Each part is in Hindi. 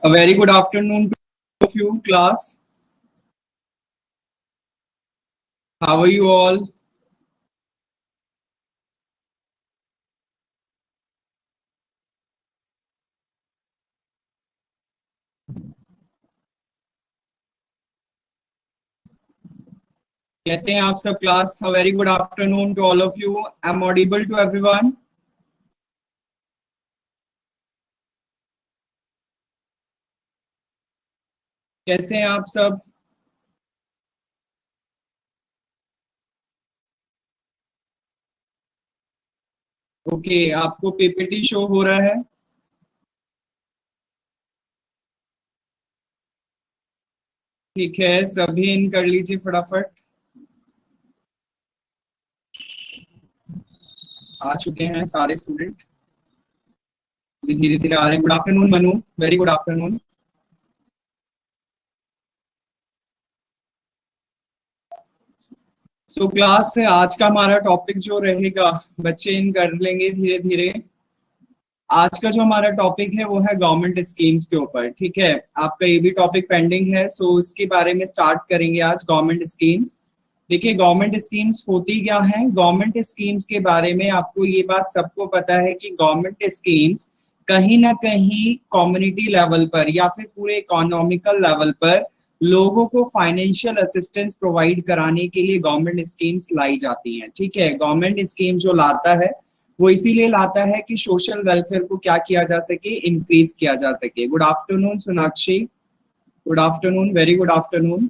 A very good afternoon to all of you, class. How are you all? कैसे हैं आप सब class? A very good afternoon to all of you. I'm audible to everyone. कैसे हैं आप सब? ओके, आपको पीपीटी शो हो रहा है? ठीक है, सभी इन कर लीजिए फटाफट। आ चुके हैं सारे स्टूडेंट, धीरे धीरे आ रहे हैं। Good afternoon Manu, very good afternoon. So class से आज का हमारा टॉपिक जो रहेगा, बच्चे इन कर लेंगे धीरे धीरे। आज का जो हमारा टॉपिक है वो है गवर्नमेंट स्कीम्स के ऊपर। ठीक है, आपका ये भी टॉपिक पेंडिंग है, सो इसके बारे में स्टार्ट करेंगे आज। गवर्नमेंट स्कीम्स, देखिए गवर्नमेंट स्कीम्स होती क्या है। गवर्नमेंट स्कीम्स के बारे में आपको ये बात सबको पता है कि गवर्नमेंट स्कीम्स कहीं ना कहीं कम्युनिटी लेवल पर या फिर पूरे इकोनॉमिकल लेवल पर लोगों को फाइनेंशियल असिस्टेंस प्रोवाइड कराने के लिए गवर्नमेंट स्कीम्स लाई जाती हैं। ठीक है, गवर्नमेंट स्कीम जो लाता है वो इसीलिए लाता है कि सोशल वेलफेयर को क्या किया जा सके, इंक्रीज किया जा सके। Good afternoon Sonakshi, good afternoon, very good afternoon.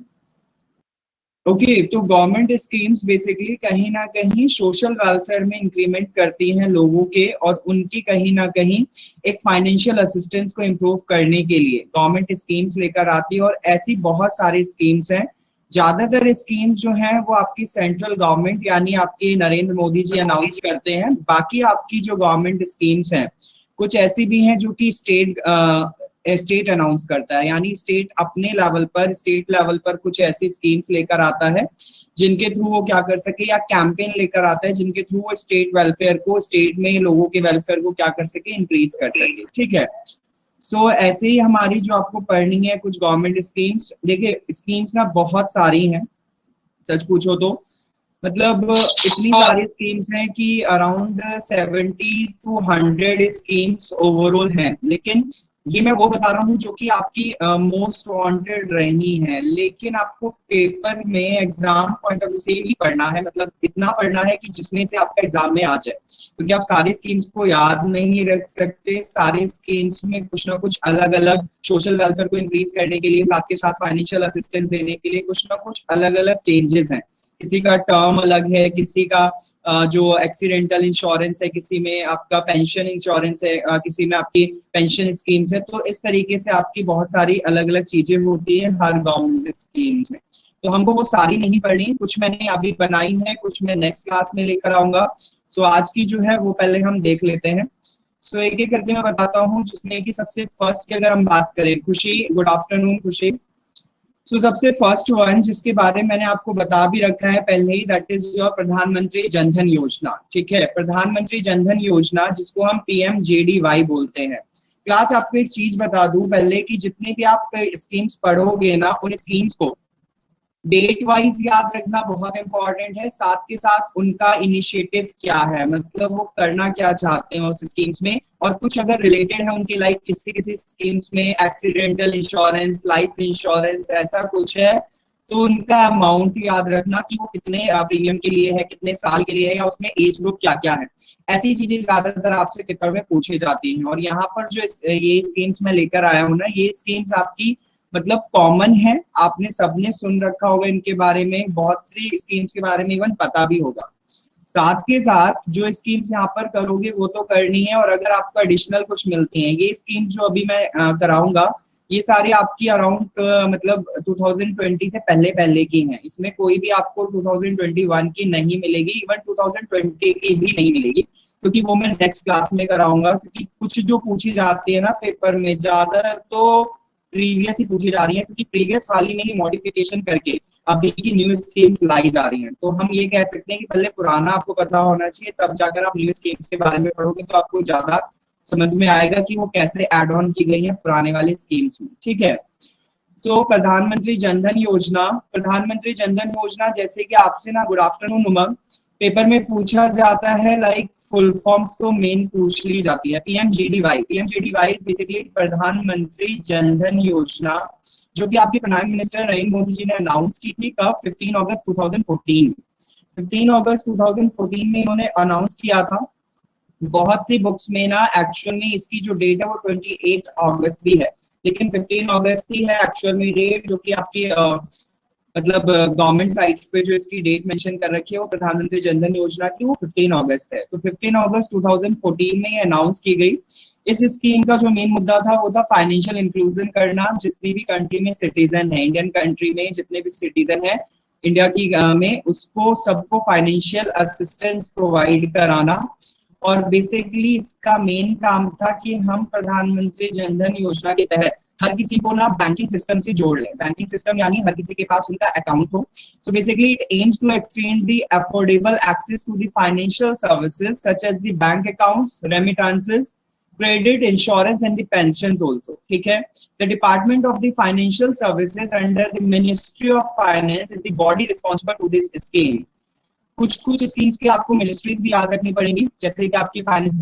Okay, तो गवर्नमेंट स्कीम्स बेसिकली कहीं ना कहीं सोशल वेलफेयर में इंक्रीमेंट करती हैं लोगों के, और उनकी कहीं ना कहीं एक फाइनेंशियल असिस्टेंस को इम्प्रूव करने के लिए गवर्नमेंट स्कीम्स लेकर आती है। और ऐसी बहुत सारी स्कीम्स हैं। ज्यादातर स्कीम्स जो हैं वो आपकी सेंट्रल गवर्नमेंट यानी आपके नरेंद्र मोदी जी अनाउंस करते हैं। बाकी आपकी जो गवर्नमेंट स्कीम्स हैं कुछ ऐसी भी हैं जो कि स्टेट अनाउंस करता है, यानी स्टेट अपने लेवल पर, स्टेट लेवल पर कुछ ऐसी स्कीम्स लेकर आता है जिनके थ्रू वो क्या कर सके, या कैंपेन लेकर आता है जिनके थ्रू वो स्टेट वेलफेयर को, स्टेट में लोगों के वेलफेयर को क्या कर सके, इंक्रीज कर सके। ठीक है, सो ऐसे ही हमारी जो आपको पढ़नी है कुछ गवर्नमेंट स्कीम्स। देखिए स्कीम्स ना बहुत सारी हैं, सच पूछो तो मतलब इतनी सारी स्कीम्स हैं कि अराउंड 70 to 100 स्कीम्स ओवरऑल हैं। लेकिन ये मैं वो बता रहा हूँ जो कि आपकी मोस्ट वांटेड रही है, लेकिन आपको पेपर में एग्जाम पॉइंट ऑफ व्यू से ही पढ़ना है। मतलब इतना पढ़ना है कि जिसमें से आपका एग्जाम में आ जाए, क्योंकि आप सारी स्कीम्स को याद नहीं रख सकते। सारे स्कीम्स में कुछ ना कुछ अलग अलग सोशल वेलफेयर को इंक्रीज करने के लिए, साथ के साथ फाइनेंशियल असिस्टेंस देने के लिए कुछ ना कुछ अलग अलग चेंजेस हैं। किसी का टर्म अलग है, किसी का जो एक्सीडेंटल इंश्योरेंस है, किसी में आपका पेंशन इंश्योरेंस है, किसी में आपकी पेंशन स्कीम्स है। तो इस तरीके से आपकी बहुत सारी अलग अलग चीजें होती है हर गवर्नमेंट स्कीम में। तो हमको वो सारी नहीं पढ़नी, कुछ मैंने अभी बनाई है, कुछ मैं नेक्स्ट क्लास में लेकर आऊंगा। सो आज की जो है वो पहले हम देख लेते हैं। सो एक एक करके मैं बताता हूँ, जिसमें कि सबसे फर्स्ट की अगर हम बात करें, खुशी, गुड आफ्टरनून खुशी। सो सबसे फर्स्ट वन जिसके बारे में मैंने आपको बता भी रखा है पहले ही, दैट इज योर प्रधानमंत्री जनधन योजना। ठीक है, प्रधानमंत्री जनधन योजना जिसको हम PMJDY बोलते हैं। क्लास आपको एक चीज बता दूं पहले कि जितने भी आप स्कीम्स पढ़ोगे ना, उन स्कीम्स को डेट वाइज याद रखना बहुत इंपॉर्टेंट है। साथ के साथ उनका इनिशिएटिव क्या है, मतलब वो करना क्या चाहते हैं उस स्कीम्स में, और कुछ अगर रिलेटेड है उनकी, लाइक किसी किसी स्कीम्स में एक्सीडेंटल इंश्योरेंस, लाइफ इंश्योरेंस ऐसा कुछ है, तो उनका अमाउंट याद रखना कि वो कितने प्रीमियम के लिए है, कितने साल के लिए है, या उसमें एज ग्रुप क्या क्या है। ऐसी चीजें ज्यादातर आपसे पेपर में पूछी जाती हैं। और यहाँ पर जो ये स्कीम्स मैं लेकर आया हूँ ना, ये स्कीम्स आपकी मतलब कॉमन है, आपने सबने सुन रखा होगा इनके बारे में, बहुत सी स्कीम्स के बारे में इवन पता भी होगा। साथ के साथ जो स्कीम्स यहाँ पर करोगे वो तो करनी है, और अगर आपको एडिशनल कुछ मिलती हैं, ये स्कीम जो अभी मैं कराऊंगा ये सारी आपकी अराउंड मतलब 2020 से पहले पहले की हैं। इसमें कोई भी आपको 2021 की नहीं मिलेगी, इवन 2020 की भी नहीं मिलेगी, क्योंकि वो मैं नेक्स्ट क्लास में कराऊंगा। क्योंकि कुछ जो पूछी जाती है ना पेपर में, ज्यादा तो प्रीवियस ही पूछी जा रही है, क्योंकि प्रीवियस वाली में ही मॉडिफिकेशन करके अभी की न्यू स्कीम्स लाई जा रही हैं। तो हम ये कह सकते हैं कि पहले पुराना आपको पता होना चाहिए, तब जाकर आप न्यू स्कीम्स के बारे में पढ़ोगे तो आपको ज्यादा समझ में आएगा कि वो कैसे ऐड ऑन की गई है पुराने वाले स्कीम्स में, ठीक है। सो प्रधानमंत्री जनधन योजना, प्रधानमंत्री जनधन योजना, जैसे कि आपसे ना, गुड आफ्टरनून उमंग, पेपर में पूछा जाता है, लाइक फुल फॉर्म तो मेन पूछ ली जाती है। पीएमजीडीवाई, पीएमजीडीवाई इज बेसिकली प्रधानमंत्री जनधन योजना, जो कि आपके प्राइम मिनिस्टर नरेंद्र मोदी जी ने अनाउंस की थी कब, 15 अगस्त 2014। 15 अगस्त 2014 में इन्होंने अनाउंस किया था। बहुत सी बुक्स में ना एक्चुअल में इसकी जो डेट है वो 28 अगस्त भी है, लेकिन 15 अगस्त ही है एक्चुअल में डेट, जो कि आपकी मतलब गवर्नमेंट साइट्स पे जो इसकी डेट मेंशन कर रखी है वो प्रधानमंत्री जनधन योजना की, वो 15 अगस्त है। तो 15 अगस्त 2014 में ये अनाउंस की गई। इस स्कीम का जो मेन मुद्दा था वो था फाइनेंशियल इंक्लूजन करना, जितनी भी कंट्री में सिटीजन है, इंडियन कंट्री में जितने भी सिटीजन है इंडिया की में, उसको सबको फाइनेंशियल असिस्टेंस प्रोवाइड कराना। और बेसिकली इसका मेन काम था कि हम प्रधानमंत्री जनधन योजना के तहत हर किसी को ना बैंकिंग सिस्टम से जोड़ ले। बैंकिंग सिस्टम यानी हर किसी के पास उनका अकाउंट हो। So basically it aims to extend the affordable access to the financial services such as the bank accounts, remittances, credit, insurance and the pensions also, ठीक है। The Department of the Financial Services under the Ministry of Finance is the body responsible to this scheme। कुछ कुछ स्कीम्स की आपको मिनिस्ट्रीज भी याद रखनी पड़ेगी, जैसे कि आपकी फाइनेंस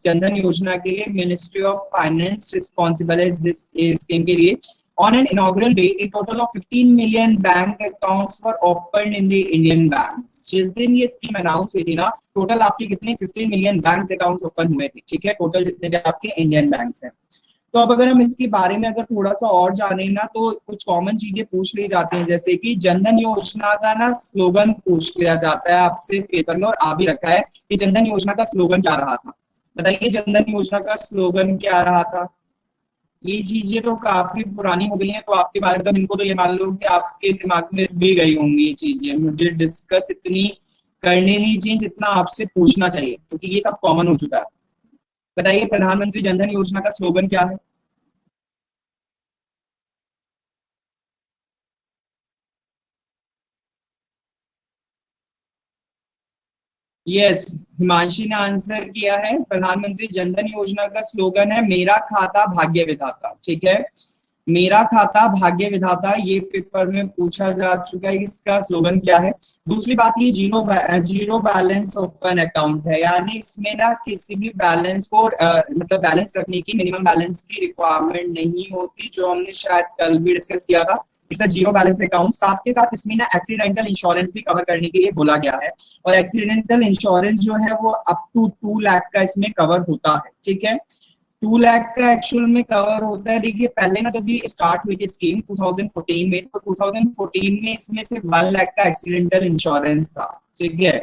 जनधन योजना के लिए मिनिस्ट्री ऑफ फाइनेंस रिस्पॉन्सिबल है दिस स्कीम के लिए। On an inaugural day A total of 15 million bank accounts were open in the Indian banks. जिस दिन ये स्कीम अनाउंस हुई थी ना, टोटल आपके कितने 15 मिलियन बैंक अकाउंट्स ओपन हुए थे, ठीक है, टोटल जितने भी आपके इंडियन बैंक्स हैं। तो अब अगर हम इसके बारे में अगर थोड़ा सा और जाने ना, तो कुछ कॉमन चीजें पूछ ली जाती हैं, जैसे कि जनधन योजना का ना स्लोगन पूछ लिया जाता है आपसे पेपर में, और आ भी रखा है कि जनधन योजना का स्लोगन क्या रहा था। बताइए जनधन योजना का स्लोगन क्या रहा था। ये चीजें तो काफी पुरानी हो गई हैं, तो आपके बारे में इनको तो ये मान लो कि आपके दिमाग में भी गई होंगी ये चीजें, मुझे डिस्कस इतनी करने नहीं चाहिए जितना आपसे पूछना चाहिए, क्योंकि ये सब कॉमन हो चुका है। बताइए प्रधानमंत्री जनधन योजना का स्लोगन क्या है। यस, हिमांशी ने आंसर किया है। प्रधानमंत्री जनधन योजना का स्लोगन है मेरा खाता भाग्य विधाता, ठीक है। मेरा खाता भाग्य विधाता, ये पेपर में पूछा जा चुका है, इसका स्लोगन क्या है। दूसरी बात, ये जीरो बैलेंस ओपन अकाउंट है, यानी इसमें ना किसी भी बैलेंस को मतलब बैलेंस रखने की मिनिमम बैलेंस की रिक्वायरमेंट नहीं होती, जो हमने शायद कल भी डिस्कस किया था। It's a zero balance account. साथ के साथ इसमें ना एक्सीडेंटल इंश्योरेंस भी कवर करने के लिए बोला गया है, और एक्सीडेंटल इंश्योरेंस जो है वो अप टू 2 लाख का इसमें कवर होता है, ठीक है। 2 लाख का एक्चुअल में कवर होता है। देखिए पहले ना जब ये स्टार्ट हुई थी स्कीम 2014 में, तो 2014 में इसमें सिर्फ 1 लाख का एक्सीडेंटल इंश्योरेंस था, ठीक है।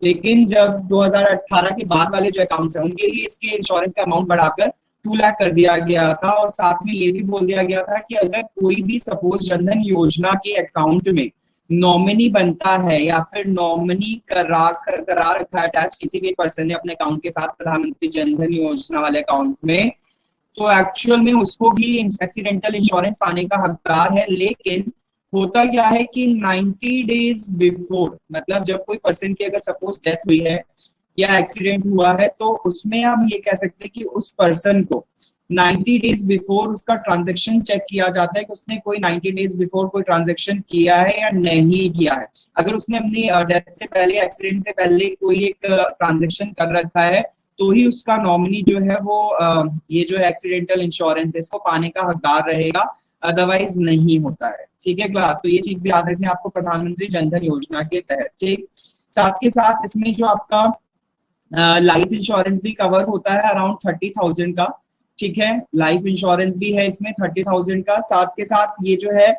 लेकिन जब 2018 के बाद वाले जो अकाउंट्स हैं उनके लिए इसके इंश्योरेंस का अमाउंट बढ़ाकर 2 लाख कर दिया गया था, और साथ में ये भी बोल दिया गया था कि अगर कोई भी सपोज जनधन योजना के अकाउंट में नॉमिनी बनता है, या फिर नॉमिनी करा रखा है अटैच किसी भी पर्सन ने अपने अकाउंट के साथ प्रधानमंत्री जनधन योजना वाले अकाउंट में, तो एक्चुअल में उसको भी एक्सीडेंटल इंश्योरेंस पाने का हकदार है। लेकिन होता क्या है कि 90 डेज बिफोर, मतलब जब कोई पर्सन की अगर सपोज डेथ हुई है या एक्सीडेंट हुआ है, तो उसमें आप ये कह सकते हैं कि उस पर्सन को 90 डेज बिफोर उसका ट्रांजेक्शन चेक किया जाता है कि उसने कोई 90 डेज बिफोर कोई ट्रांजेक्शन किया है या नहीं किया है। अगर उसने अपनी डेथ से पहले, एक्सीडेंट से पहले कोई एक ट्रांजेक्शन कर रखा है, तो ही उसका नॉमिनी जो है वो ये जो एक्सीडेंटल इंश्योरेंस है इसको पाने का हकदार रहेगा, अदरवाइज नहीं होता है, ठीक है क्लास। तो ये चीज भी याद रखनी है आपको प्रधानमंत्री जनधन योजना के तहत, ठीक। साथ के साथ इसमें जो आपका लाइफ इंश्योरेंस भी कवर होता है अराउंड 30,000 का, ठीक है। लाइफ इंश्योरेंस भी है इसमें 30,000 का। साथ के साथ ये जो है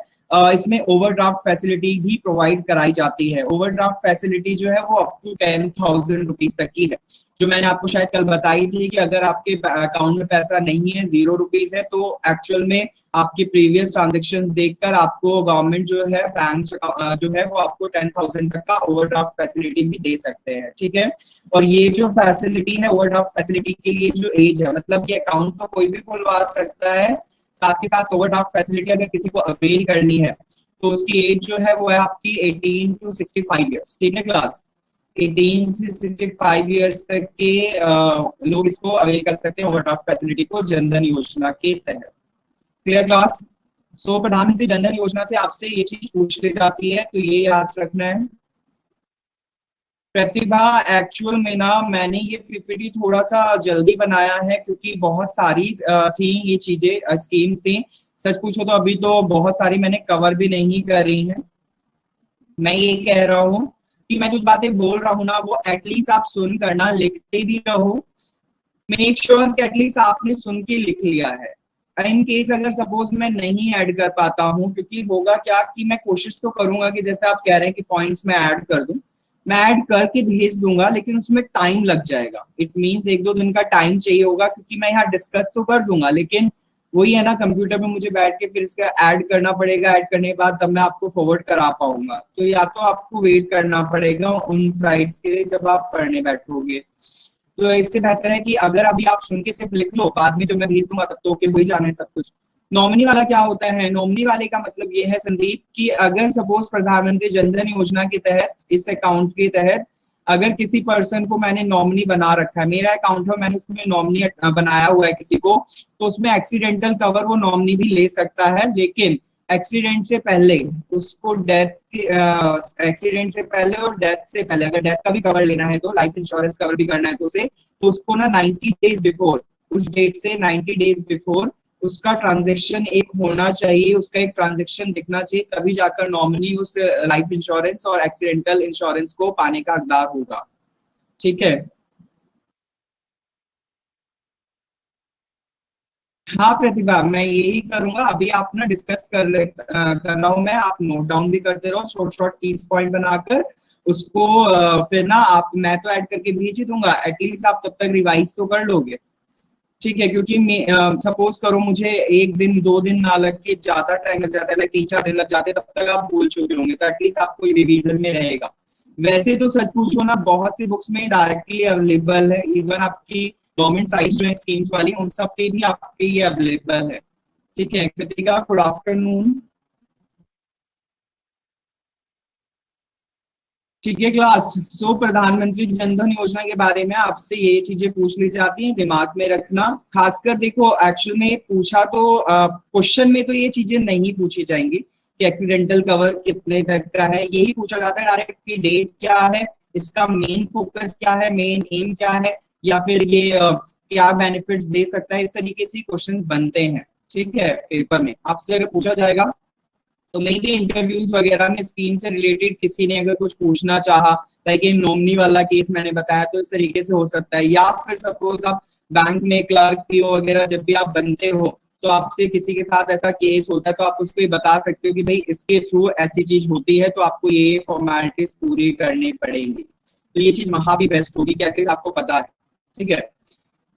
इसमें ओवरड्राफ्ट फैसिलिटी भी प्रोवाइड कराई जाती है। ओवरड्राफ्ट फैसिलिटी जो है वो अप टू 10,000 रुपीज तक की है, जो मैंने आपको शायद कल बताई थी कि अगर आपके अकाउंट में पैसा नहीं है, 0 रुपीज है, तो एक्चुअल में आपके प्रीवियस ट्रांजेक्शंस देखकर आपको गवर्नमेंट जो है, बैंक जो है वो आपको 10,000 तक का ओवरड्राफ्ट फैसिलिटी भी दे सकते हैं, ठीक है। और ये जो फैसिलिटी है ओवरड्राफ्ट फैसिलिटी के लिए जो एज है, मतलब ये अकाउंट तो कोई भी खुलवा सकता है। साथ के साथ ओवरड्राफ्ट फैसिलिटी अगर किसी को अवेल करनी है, तो उसकी एज जो है वो है आपकी 18 to 65 ईयर्स, ठीक है क्लास। 18 से 65 ईयर्स तक के लोग इसको अवेल कर सकते हैं ओवरड्राफ्ट फैसिलिटी को जनधन योजना के तहत। Clear class? सो प्रधानमंत्री जनधन योजना से आपसे ये चीज पूछ ली जाती है, तो ये याद रखना है। प्रतिभा, एक्चुअल में ना मैंने ये पीपीटी थोड़ा सा जल्दी बनाया है क्योंकि बहुत सारी थी ये चीजें, स्कीम थी। सच पूछो तो अभी तो बहुत सारी मैंने कवर भी नहीं करी है। मैं ये कह रहा हूँ कि मैं जो बातें बोल रहा हूँ ना वो एटलीस्ट आप सुन करना, लिखते भी रहो। मेक श्योर कि एटलीस्ट आपने सुन के लिख लिया है। इन केस अगर सपोज मैं नहीं ऐड कर पाता हूँ, क्योंकि होगा क्या कि मैं कोशिश तो करूंगा कि जैसे आप कह रहे हैं कि पॉइंट्स में ऐड कर दूं, मैं ऐड करके भेज दूंगा, लेकिन उसमें टाइम लग जाएगा। इट मींस 1-2 दिन का टाइम चाहिए होगा, क्योंकि मैं यहाँ डिस्कस तो कर दूंगा, लेकिन वही है ना, कंप्यूटर पे मुझे बैठ के फिर इसका ऐड करना पड़ेगा। ऐड करने के बाद तब मैं आपको फॉरवर्ड करा पाऊंगा। तो या तो आपको वेट करना पड़ेगा उन साइट्स के लिए जब आप पढ़ने बैठोगे। तो इससे बेहतर है कि अगर अभी आप सुन के सिर्फ लिख लो, बाद में जब मैं भेज दूंगा तब तो ओके वही जाने सब कुछ। नॉमिनी वाला क्या होता है? नॉमिनी वाले का मतलब ये है संदीप कि अगर सपोज प्रधानमंत्री जनधन योजना के तहत, इस अकाउंट के तहत अगर किसी पर्सन को मैंने नॉमिनी बना रखा है, मेरा अकाउंट है, मैंने उसमें नॉमिनी बनाया हुआ है किसी को, तो उसमें एक्सीडेंटल कवर वो नॉमिनी भी ले सकता है। लेकिन एक्सीडेंट से पहले उसको एक्सीडेंट से पहले और डेथ से पहले, अगर डेथ का भी कवर लेना है तो लाइफ इंश्योरेंस कवर भी करना है तो उसे, तो उसको ना 90 डेज बिफोर, उस डेट से 90 डेज बिफोर उसका ट्रांजेक्शन एक होना चाहिए, उसका एक ट्रांजेक्शन दिखना चाहिए, तभी जाकर नॉमिनी उस लाइफ इंश्योरेंस और एक्सीडेंटल इंश्योरेंस को पाने का हकदार होगा। ठीक है? हाँ प्रतिभा, मैं यही करूंगा। अभी आप ना डिस्कस कर रहा हूँ मैं, आप नोट डाउन भी करते रहो शॉर्ट शॉर्ट कीज पॉइंट बनाकर उसको। फिर ना आप, मैं तो ऐड करके भेज ही दूंगा, एटलीस्ट आप तब तक रिवाइज तो कर लोगे। ठीक है? क्योंकि सपोज करो मुझे 1 दिन 2 दिन ना लग के ज्यादा टाइम लग जाता है, लाइक 3-4 दिन लग जाते हैं, तब तक आप भूल चुके होंगे, तो एटलीस्ट आपको रिवीजन में रहेगा। वैसे तो सच पूछो ना, बहुत सी बुक्स में डायरेक्टली अवेलेबल है, इवन आपकी गवर्नमेंट साइट्स जो है स्कीम्स वाली, उन सब पे भी आपके ये अवेलेबल है। ठीक है कृतिका, गुड आफ्टरनून। ठीक है क्लास। सो प्रधानमंत्री जनधन योजना के बारे में आपसे ये चीजें पूछ ली जाती हैं, दिमाग में रखना। खासकर देखो, एक्चुअल में पूछा तो क्वेश्चन में तो ये चीजें नहीं पूछी जाएंगी कि एक्सीडेंटल कवर कितने तक का है, यही पूछा जाता है डायरेक्ट कि डेट क्या है, इसका मेन फोकस क्या है, मेन एम क्या है, या फिर ये क्या बेनिफिट्स दे सकता है। इस तरीके से क्वेश्चन बनते हैं। ठीक है? पेपर में आपसे अगर पूछा जाएगा, तो मे भी इंटरव्यूज वगैरह में स्कीम से रिलेटेड किसी ने अगर कुछ पूछना चाहा, लाइक ये नॉमिनी वाला केस मैंने बताया, तो इस तरीके से हो सकता है। या फिर सपोज आप बैंक में क्लर्क पीओ वगैरह जब भी आप बनते हो, तो आपसे किसी के साथ ऐसा केस होता है, तो आप उसको ये बता सकते हो कि भाई इसके थ्रू ऐसी चीज होती है, तो आपको ये फॉर्मेलिटीज पूरी करनी पड़ेंगी। तो ये चीज वहां भी बेस्ट होगी कि एटलीस्ट आपको पता है। ठीक है?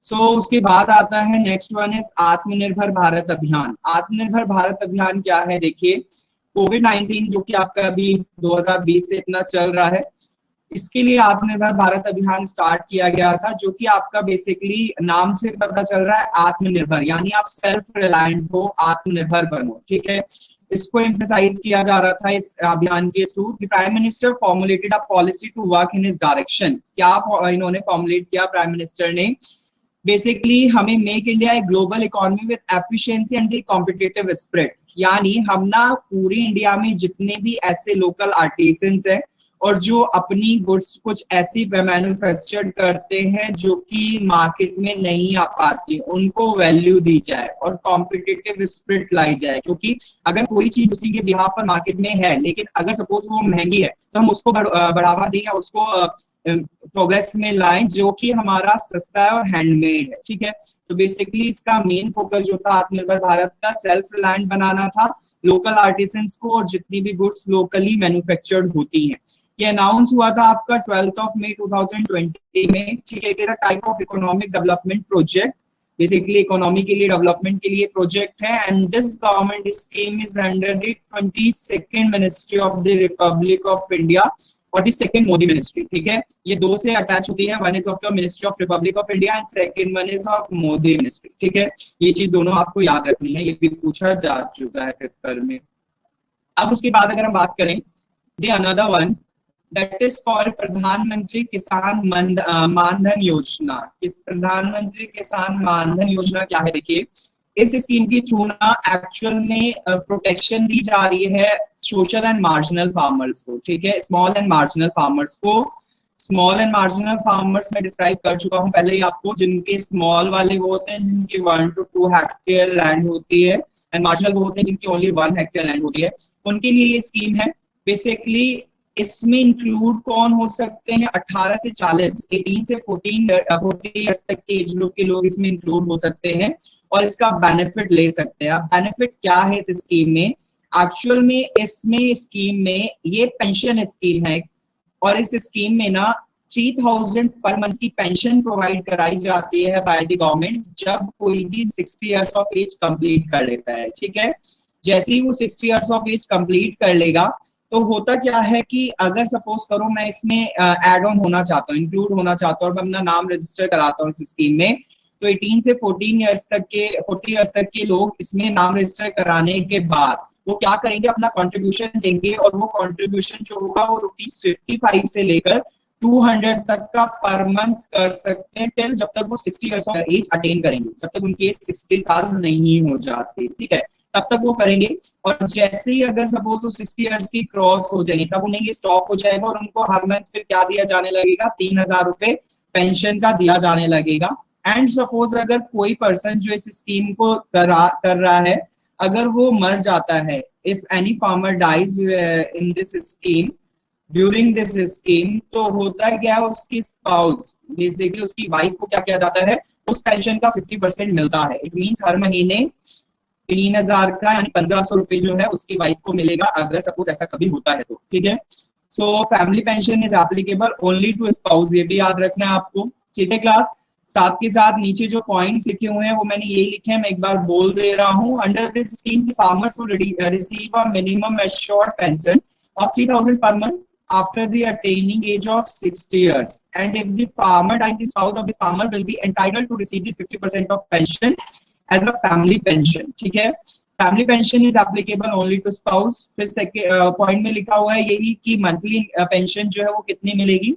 उसके बाद आता है नेक्स्ट वन इज आत्मनिर्भर भारत अभियान। आत्मनिर्भर भारत अभियान क्या है? देखिए, कोविड-19 जो कि आपका अभी 2020 से इतना चल रहा है, इसके लिए आत्मनिर्भर भारत अभियान स्टार्ट किया गया था, जो कि आपका बेसिकली नाम से पता चल रहा है आत्मनिर्भर, यानी आप सेल्फ रिलायंट हो, आत्मनिर्भर बनो। ठीक है? इसको एम्फसाइज किया जा रहा था इस अभियान के through. Prime minister formulated a policy to work in इस डायरेक्शन। क्या इन्होंने फॉर्मुलेट किया प्राइम मिनिस्टर ने? बेसिकली हमें make India a global economy with efficiency and competitive spirit, यानी हम ना पूरी इंडिया में जितने भी ऐसे लोकल आर्टिसंस हैं और जो अपनी गुड्स कुछ ऐसी मैन्युफैक्चर्ड करते हैं जो कि मार्केट में नहीं आ पाती, उनको वैल्यू दी जाए और कॉम्पिटिटिव स्पिरिट लाई जाए। क्योंकि अगर कोई चीज उसी के बिहाफ पर मार्केट में है, लेकिन अगर सपोज वो महंगी है, तो हम उसको बढ़ावा दें या उसको प्रोग्रेस में लाएं जो कि हमारा सस्ता है और हैंडमेड है। ठीक है? तो बेसिकली इसका मेन फोकस जो था आत्मनिर्भर भारत का, सेल्फ रिलायंट बनाना था लोकल आर्टिसंस को, और जितनी भी गुड्स लोकली मैन्युफैक्चर्ड होती हैं। ये अनाउंस हुआ था आपका 12 मई 2020 में। ठीक है? Type of economic development project, basically economy के लिए, डेवलपमेंट के लिए प्रोजेक्ट है। And this government scheme is under the 22nd ministry of the Republic of India और द सेकंड मोदी मिनिस्ट्री। ठीक है? ये दो से अटैच होती है, one is of your ministry of Republic of India and second one is of Modi ministry. ठीक है? ये चीज दोनों आपको याद रखनी है, ये भी पूछा जा चुका है पेपर में। अब उसके बाद अगर हम बात करें, the another one that is called Pradhan Mantri Kisan मानधन योजना। इस प्रधानमंत्री किसान मानधन योजना क्या है, देखिए इस स्कीम के थ्रू ना एक्चुअल में प्रोटेक्शन दी जा रही है सोशल एंड मार्जिनल फार्मर्स को, ठीक है, स्मॉल एंड मार्जिनल फार्मर्स को। स्मॉल एंड मार्जिनल फार्मर्स में डिस्क्राइब कर चुका हूं पहले ही आपको, जिनके स्मॉल वाले वो होते हैं जिनकी 1 to 2 हेक्टेयर लैंड होती है, एंड मार्जिनल वो होते हैं जिनकी ओनली 1 हेक्टेयर लैंड होती है, उनके लिए ये स्कीम है। बेसिकली इसमें इंक्लूड कौन हो सकते हैं, 18 से 40, 18 से 40 ईयर्स तक के एज ग्रुप के लोग इसमें इंक्लूड हो सकते हैं और इसका बेनिफिट ले सकते हैं। अब बेनिफिट क्या है इस स्कीम में, एक्चुअल में इसमें स्कीम में ये पेंशन स्कीम है और इस स्कीम में ना 3000 पर मंथ की पेंशन प्रोवाइड कराई जाती है बाय द गवर्नमेंट जब कोई भी 60 इयर्स ऑफ एज कंप्लीट कर लेता है, ठीक है। जैसे ही वो 60 इयर्स ऑफ एज कंप्लीट कर लेगा तो होता क्या है कि अगर सपोज करो मैं इसमें एड ऑन होना चाहता हूँ, इंक्लूड होना चाहता हूँ और मैं अपना नाम रजिस्टर कराता हूँ इस स्कीम में, तो 18 से 14 इयर्स तक के 40 इयर्स तक के लोग इसमें नाम रजिस्टर कराने के बाद वो क्या करेंगे, अपना कंट्रीब्यूशन देंगे और वो कंट्रीब्यूशन जो होगा वो ₹55 से लेकर 200 तक का पर मंथ कर सकते हैं टिल जब तक वो 60 इयर्स ऑफ एज अटेन करेंगे, जब तक उनकी एज 60 साल नहीं हो जाती, ठीक है, तब तक वो करेंगे। और जैसे ही अगर सपोज वो 60 इयर्स की क्रॉस हो जाएगी तब उन्हें ये स्टॉप हो जाएगा और उनको हर मंथ फिर क्या दिया जाने लगेगा, 3000 रुपए पेंशन का दिया जाने लगेगा। एंड सपोज अगर कोई पर्सन जो इस स्कीम को कर रहा है अगर वो मर जाता है, if any farmer dies in this scheme during this scheme, तो होता है क्या, उसकी स्पाउस बेसिकली उसकी वाइफ को क्या किया जाता है, उस पेंशन का 50% मिलता है। इट मीन्स हर महीने 3000 का यानी 1500 रुपए जो है उसकी वाइफ को मिलेगा अगर सपोज ऐसा कभी होता है तो, ठीक है। So family pension is applicable only to spouse, ये भी याद रखना है आपको, ठीक है क्लास। साथ के साथ नीचे जो पॉइंट्स लिखे हुए हैं वो मैंने यही लिखे हैं, मैं एक बार बोल दे रहा हूँ। Under this scheme the farmers will receive a minimum assured pension of 3000 per month after the attaining age of 60 years, and if the farmer dies, the spouse of the farmer will be entitled to receive the 50% of pension as a family pension, ठीक है। Family pension is applicable only to spouse. फिर सेकेंड पॉइंट में लिखा हुआ है यही कि मंथली पेंशन जो है वो कितनी मिलेगी,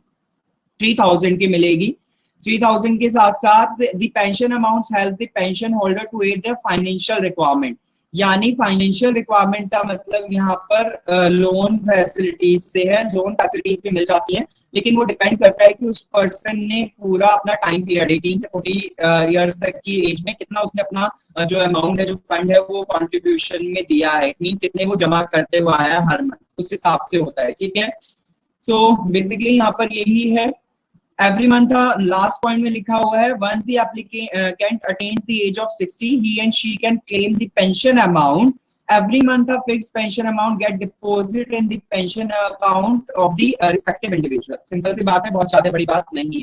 3000 की मिलेगी। 3000 के साथ साथ the pension amount help the pension holder to aid the financial requirement, यानी फाइनेंशियल रिक्वायरमेंट का मतलब यहाँ पर लोन फैसिलिटीज से है, लोन फैसिलिटीज भी मिल जाती हैं, लेकिन वो डिपेंड करता है कि उस पर्सन ने पूरा अपना टाइम पीरियड 18 से 40 इयर्स तक की एज में कितना उसने अपना जो अमाउंट है, जो फंड है वो कंट्रीब्यूशन में दिया है, मीन कितने वो जमा करते हुए आया है हर मंथ, उस हिसाब से होता है, ठीक है। सो बेसिकली यहाँ पर यही है। एवरी मंथ लास्ट पॉइंट में लिखा हुआ है once the applicant attains the age of 60 he and she can claim the pension amount every month a fixed pension amount get deposited in the pension account of the respective individual। Simple सी बात है, बहुत ज्यादा बड़ी बात नहीं है।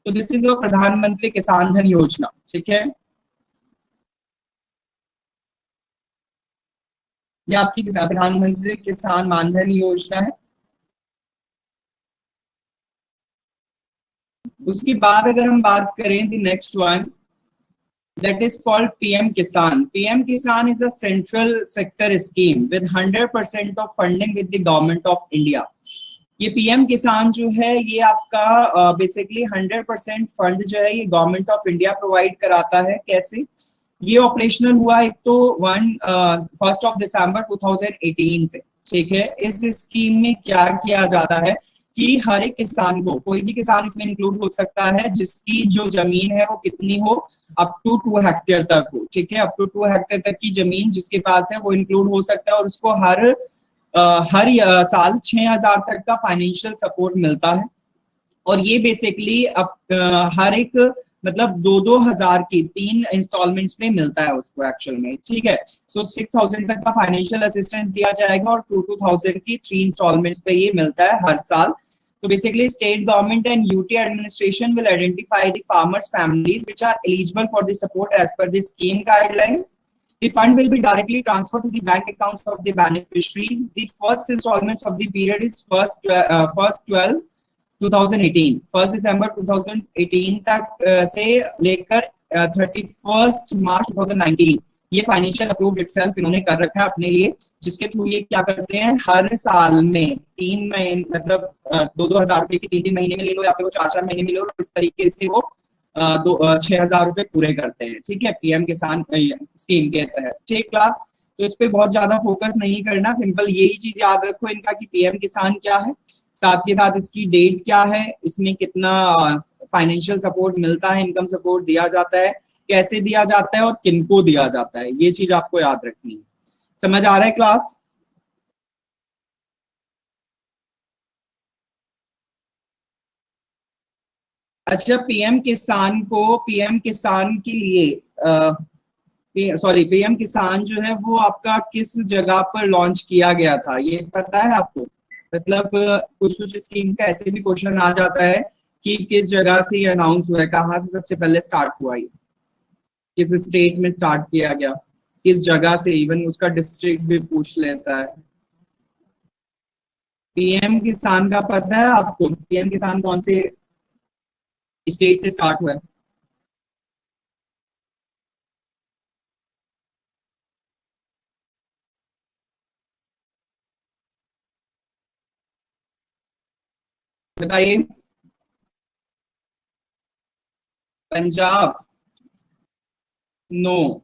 तो दिस इज प्रधानमंत्री किसान धन योजना, ठीक है, ये आपकी प्रधानमंत्री किसान मानधन योजना है। उसके बाद अगर हम बात करें the next one that is called PM Kisan. PM Kisan is a central sector scheme with 100% of funding with the government of India। ये PM किसान जो है ये आपका बेसिकली 100% फंड जो है ये गवर्नमेंट ऑफ इंडिया प्रोवाइड कराता है। कैसे ये ऑपरेशनल हुआ, एक तो 1 दिसंबर 2018 से, ठीक है। इस स्कीम में क्या किया जाता है कि हर एक किसान को, कोई भी किसान इसमें इंक्लूड हो सकता है जिसकी जो जमीन है वो कितनी हो, अप टू 2 हेक्टेयर तक हो, ठीक है, अप टू 2 हेक्टेयर तक की जमीन जिसके पास है वो इंक्लूड हो सकता है और उसको हर साल 6000 तक का फाइनेंशियल सपोर्ट मिलता है। और ये बेसिकली हर एक मतलब 2-2 हजार की 3 इंस्टॉलमेंट्स में मिलता है उसको एक्चुअल में, ठीक है। सो 6000 तक का फाइनेंशियल असिस्टेंस दिया जाएगा और 2-2000 की 3 इंस्टॉलमेंट्स पे ये मिलता है हर साल। So basically, state government and UT administration will identify the farmers' families which are eligible for the support as per the scheme guidelines. The fund will be directly transferred to the bank accounts of the beneficiaries. The first installments of the period is 1 दिसंबर 2018 तक से लेकर 31 मार्च 2019 ये फाइनेंशियल अप्रूव्ड इटसेल्फ इन्होंने कर रखा है अपने लिए, जिसके थ्रू ये क्या करते हैं, हर साल में 3 महीने मतलब 2,000 रुपए की 3 महीने में ले लो या फिर वो 4 महीने में ले लो, इस तरीके से वो 6,000 रुपए पूरे करते हैं। ठीक है, पीएम किसान स्कीम के तहत। ठीक क्लास, तो इस पे बहुत ज्यादा फोकस नहीं करना, सिंपल यही चीज याद रखो इनका कि पीएम किसान क्या है, साथ के साथ इसकी डेट क्या है, इसमें कितना फाइनेंशियल सपोर्ट मिलता है, इनकम सपोर्ट दिया जाता है, कैसे दिया जाता है और किनको दिया जाता है, ये चीज आपको याद रखनी है। समझ आ रहा है क्लास? अच्छा, पीएम किसान के लिए सॉरी, पीएम किसान जो है वो आपका किस जगह पर लॉन्च किया गया था, ये पता है आपको? मतलब कुछ कुछ स्कीम्स का ऐसे भी क्वेश्चन आ जाता है कि किस जगह से ये अनाउंस हुआ है, कहाँ से सबसे पहले स्टार्ट हुआ, ये किस स्टेट में स्टार्ट किया गया, किस जगह से, इवन उसका डिस्ट्रिक्ट भी पूछ लेता है। पीएम किसान का पता है आपको? पीएम किसान कौन से स्टेट से स्टार्ट हुआ है? बताइए। Punjab? No.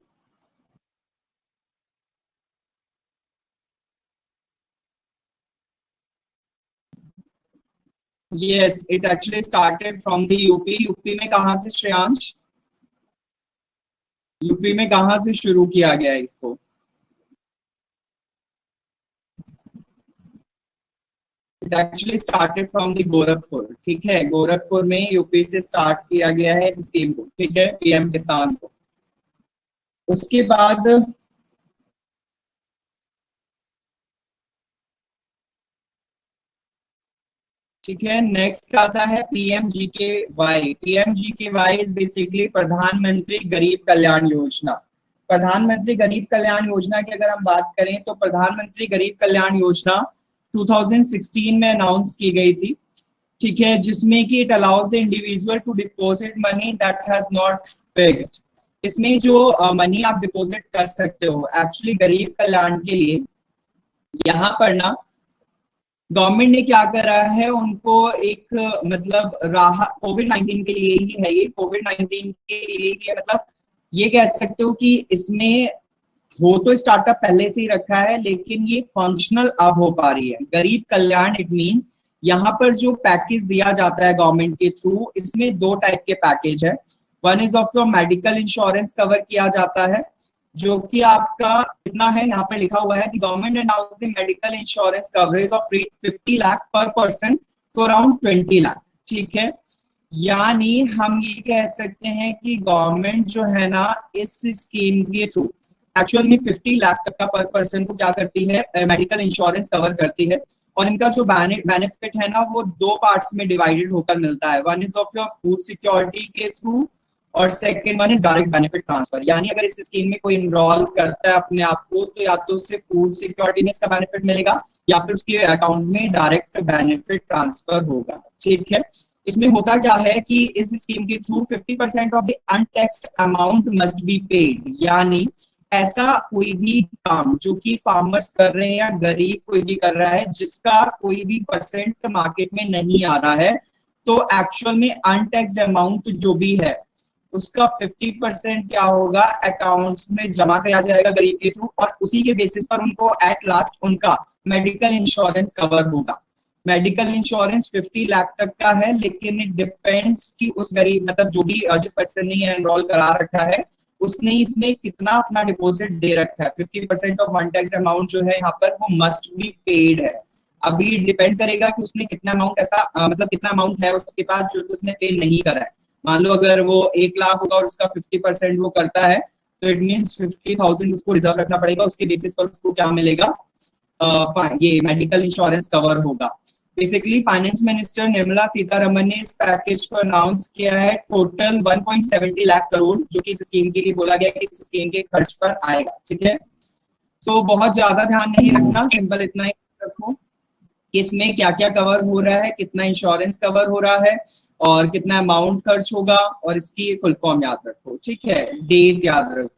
Yes, it actually started from the UP. UP में कहाँ से श्रेयांश? यूपी में कहाँ से शुरू किया गया है इसको? It actually started from the Gorakhpur. ठीक है, गोरखपुर में यूपी से स्टार्ट किया गया है इस स्कीम को। ठीक है, पीएम किसान को। उसके बाद ठीक है, नेक्स्ट आता है पीएमजीकेवाई। पीएमजीकेवाई इज बेसिकली प्रधानमंत्री गरीब कल्याण योजना। प्रधानमंत्री गरीब कल्याण योजना की अगर हम बात करें तो प्रधानमंत्री गरीब कल्याण योजना 2016 में अनाउंस की गई थी। ठीक है, जिसमें कि it allows the individual to deposit money that has not fixed. इसमें जो मनी आप डिपॉजिट कर सकते हो एक्चुअली गरीब कल्याण के लिए, यहाँ पर ना गवर्नमेंट ने क्या करा है, उनको एक मतलब राहत कोविड 19 के लिए ही है, ये कोविड 19 के लिए ही है। मतलब ये कह सकते हो कि इसमें हो तो स्टार्टअप पहले से ही रखा है, लेकिन ये फंक्शनल अब हो पा रही है। गरीब कल्याण इट मींस यहाँ पर जो पैकेज दिया जाता है गवर्नमेंट के थ्रू, इसमें दो टाइप के पैकेज है। One is of your medical insurance cover किया जाता है, जो कि आपका कितना है, यहाँ पे लिखा हुआ है कि government announce the medical insurance coverage of 50 lakh पर पर्सन टू अराउंड 20 लाख। ठीक है, यानी हम ये कह सकते हैं कि गवर्नमेंट जो है ना इस स्कीम के थ्रू एक्चुअल में 50 लाख तक का पर पर्सन को क्या करती है, मेडिकल इंश्योरेंस कवर करती है। और इनका जो बेनिफिट है ना वो दो पार्ट्स में डिवाइडेड होकर मिलता है। One is of your food security के थ्रू और second one is direct benefit transfer. यानी अगर इस स्कीम में कोई इनरोल करता है अपने आप को, तो या तो उसे फूड सिक्योरिटी में इसका बेनिफिट मिलेगा या फिर उसके अकाउंट में डायरेक्ट बेनिफिट ट्रांसफर होगा। ठीक है, इसमें होता क्या है कि इस स्कीम के through 50% of the untaxed amount must be paid. यानी ऐसा कोई भी काम जो कि फार्मर्स कर रहे हैं या गरीब कोई भी कर रहा है जिसका कोई भी परसेंट मार्केट में नहीं आ रहा है, तो एक्चुअल में अनटैक्स्ड अमाउंट जो भी है उसका 50% क्या होगा, अकाउंट्स में जमा किया जाएगा गरीब के थ्रू, और उसी के बेसिस पर उनको एट लास्ट उनका मेडिकल इंश्योरेंस कवर होगा। मेडिकल इंश्योरेंस 50 लाख तक का है, लेकिन इट डिपेंड्स कि उस गरीब मतलब जो भी जिस पर्सन ने एनरोल करा रखा है उसने इसमें कितना अपना डिपॉजिट दे रखा है। 50% ऑफ वन टैक्स अमाउंट जो है यहाँ पर वो मस्ट बी पेड है। अभी डिपेंड करेगा कि उसने कितना अमाउंट ऐसा मतलब कितना अमाउंट है उसके पास जो उसने पे नहीं करा है। मान लो अगर वो 1 लाख होगा और उसका 50% वो करता है, तो इट मीन 50,000 उसको रिजर्व रखना पड़ेगा, उसके बेसिस पर उसको क्या मिलेगा, ये मेडिकल इंश्योरेंस कवर होगा। Basically finance minister Nirmala Sitharaman ने इस पैकेज को अनाउंस किया है, टोटल 1.70 लाख करोड़ जो कि इस स्कीम के लिए बोला गया कि इस स्कीम के खर्च पर आएगा। ठीक है, सो बहुत ज्यादा ध्यान नहीं रखना, सिंपल इतना ही रखो कि इसमें क्या क्या कवर हो रहा है, कितना इंश्योरेंस कवर हो रहा है और कितना अमाउंट खर्च होगा, और इसकी फुल फॉर्म याद रखो। ठीक है, डेट याद रखो।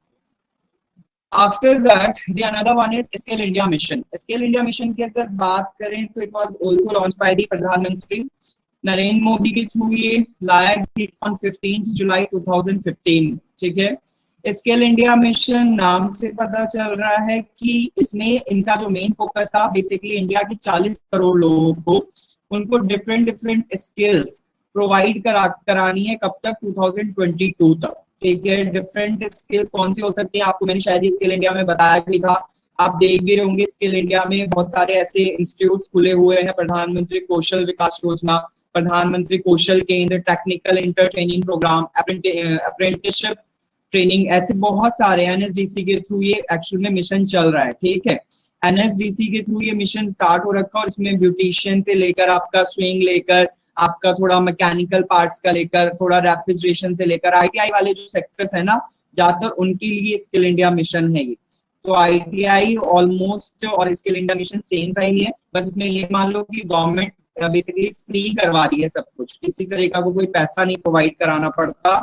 After that the another one is skill India mission. Skill India mission की अगर बात करें तो it was also launch by the प्रधानमंत्री नरेंद्र मोदी के थ्रू ये लाया गया ऑन 15 जुलाई 2015। ठीक है, स्किल इंडिया मिशन नाम से पता चल रहा है कि इसमें इनका जो मेन फोकस था बेसिकली इंडिया के 40 करोड़ लोगों को उनको डिफरेंट डिफरेंट स्किल्स प्रोवाइड करानी है। कब तक? 2022 तक। ठीक है, डिफरेंट स्किल्स कौन सी हो सकती है आपको मैंने शायद स्किल इंडिया में बताया भी था। आप देख भी रहे होंगे स्किल इंडिया में बहुत सारे ऐसे इंस्टीट्यूट खुले हुए हैं, प्रधानमंत्री कौशल विकास योजना, Pradhan Mantri Kaushal Kendra, technical inter training program, apprenticeship training, ऐसे बहुत सारे एनएसडीसी के थ्रू ये एक्चुअल में मिशन चल रहा है। ठीक है, एनएसडीसी के थ्रू ये मिशन स्टार्ट हो रखा है और इसमें ब्यूटिशियन से लेकर आपका स्विंग लेकर आपका थोड़ा मैकेनिकल पार्ट्स का लेकर थोड़ा रेफ्रिजरेशन से लेकर आईटीआई वाले जो सेक्टर्स है ना ज्यादातर उनके लिए स्किल इंडिया मिशन है ये। तो आईटीआई ऑलमोस्ट और स्किल इंडिया मिशन सेम सा ही है, बस इसमें ये मान लो कि गवर्नमेंट बेसिकली फ्री करवा रही है सब कुछ, किसी तरह का कोई पैसा नहीं प्रोवाइड कराना पड़ता।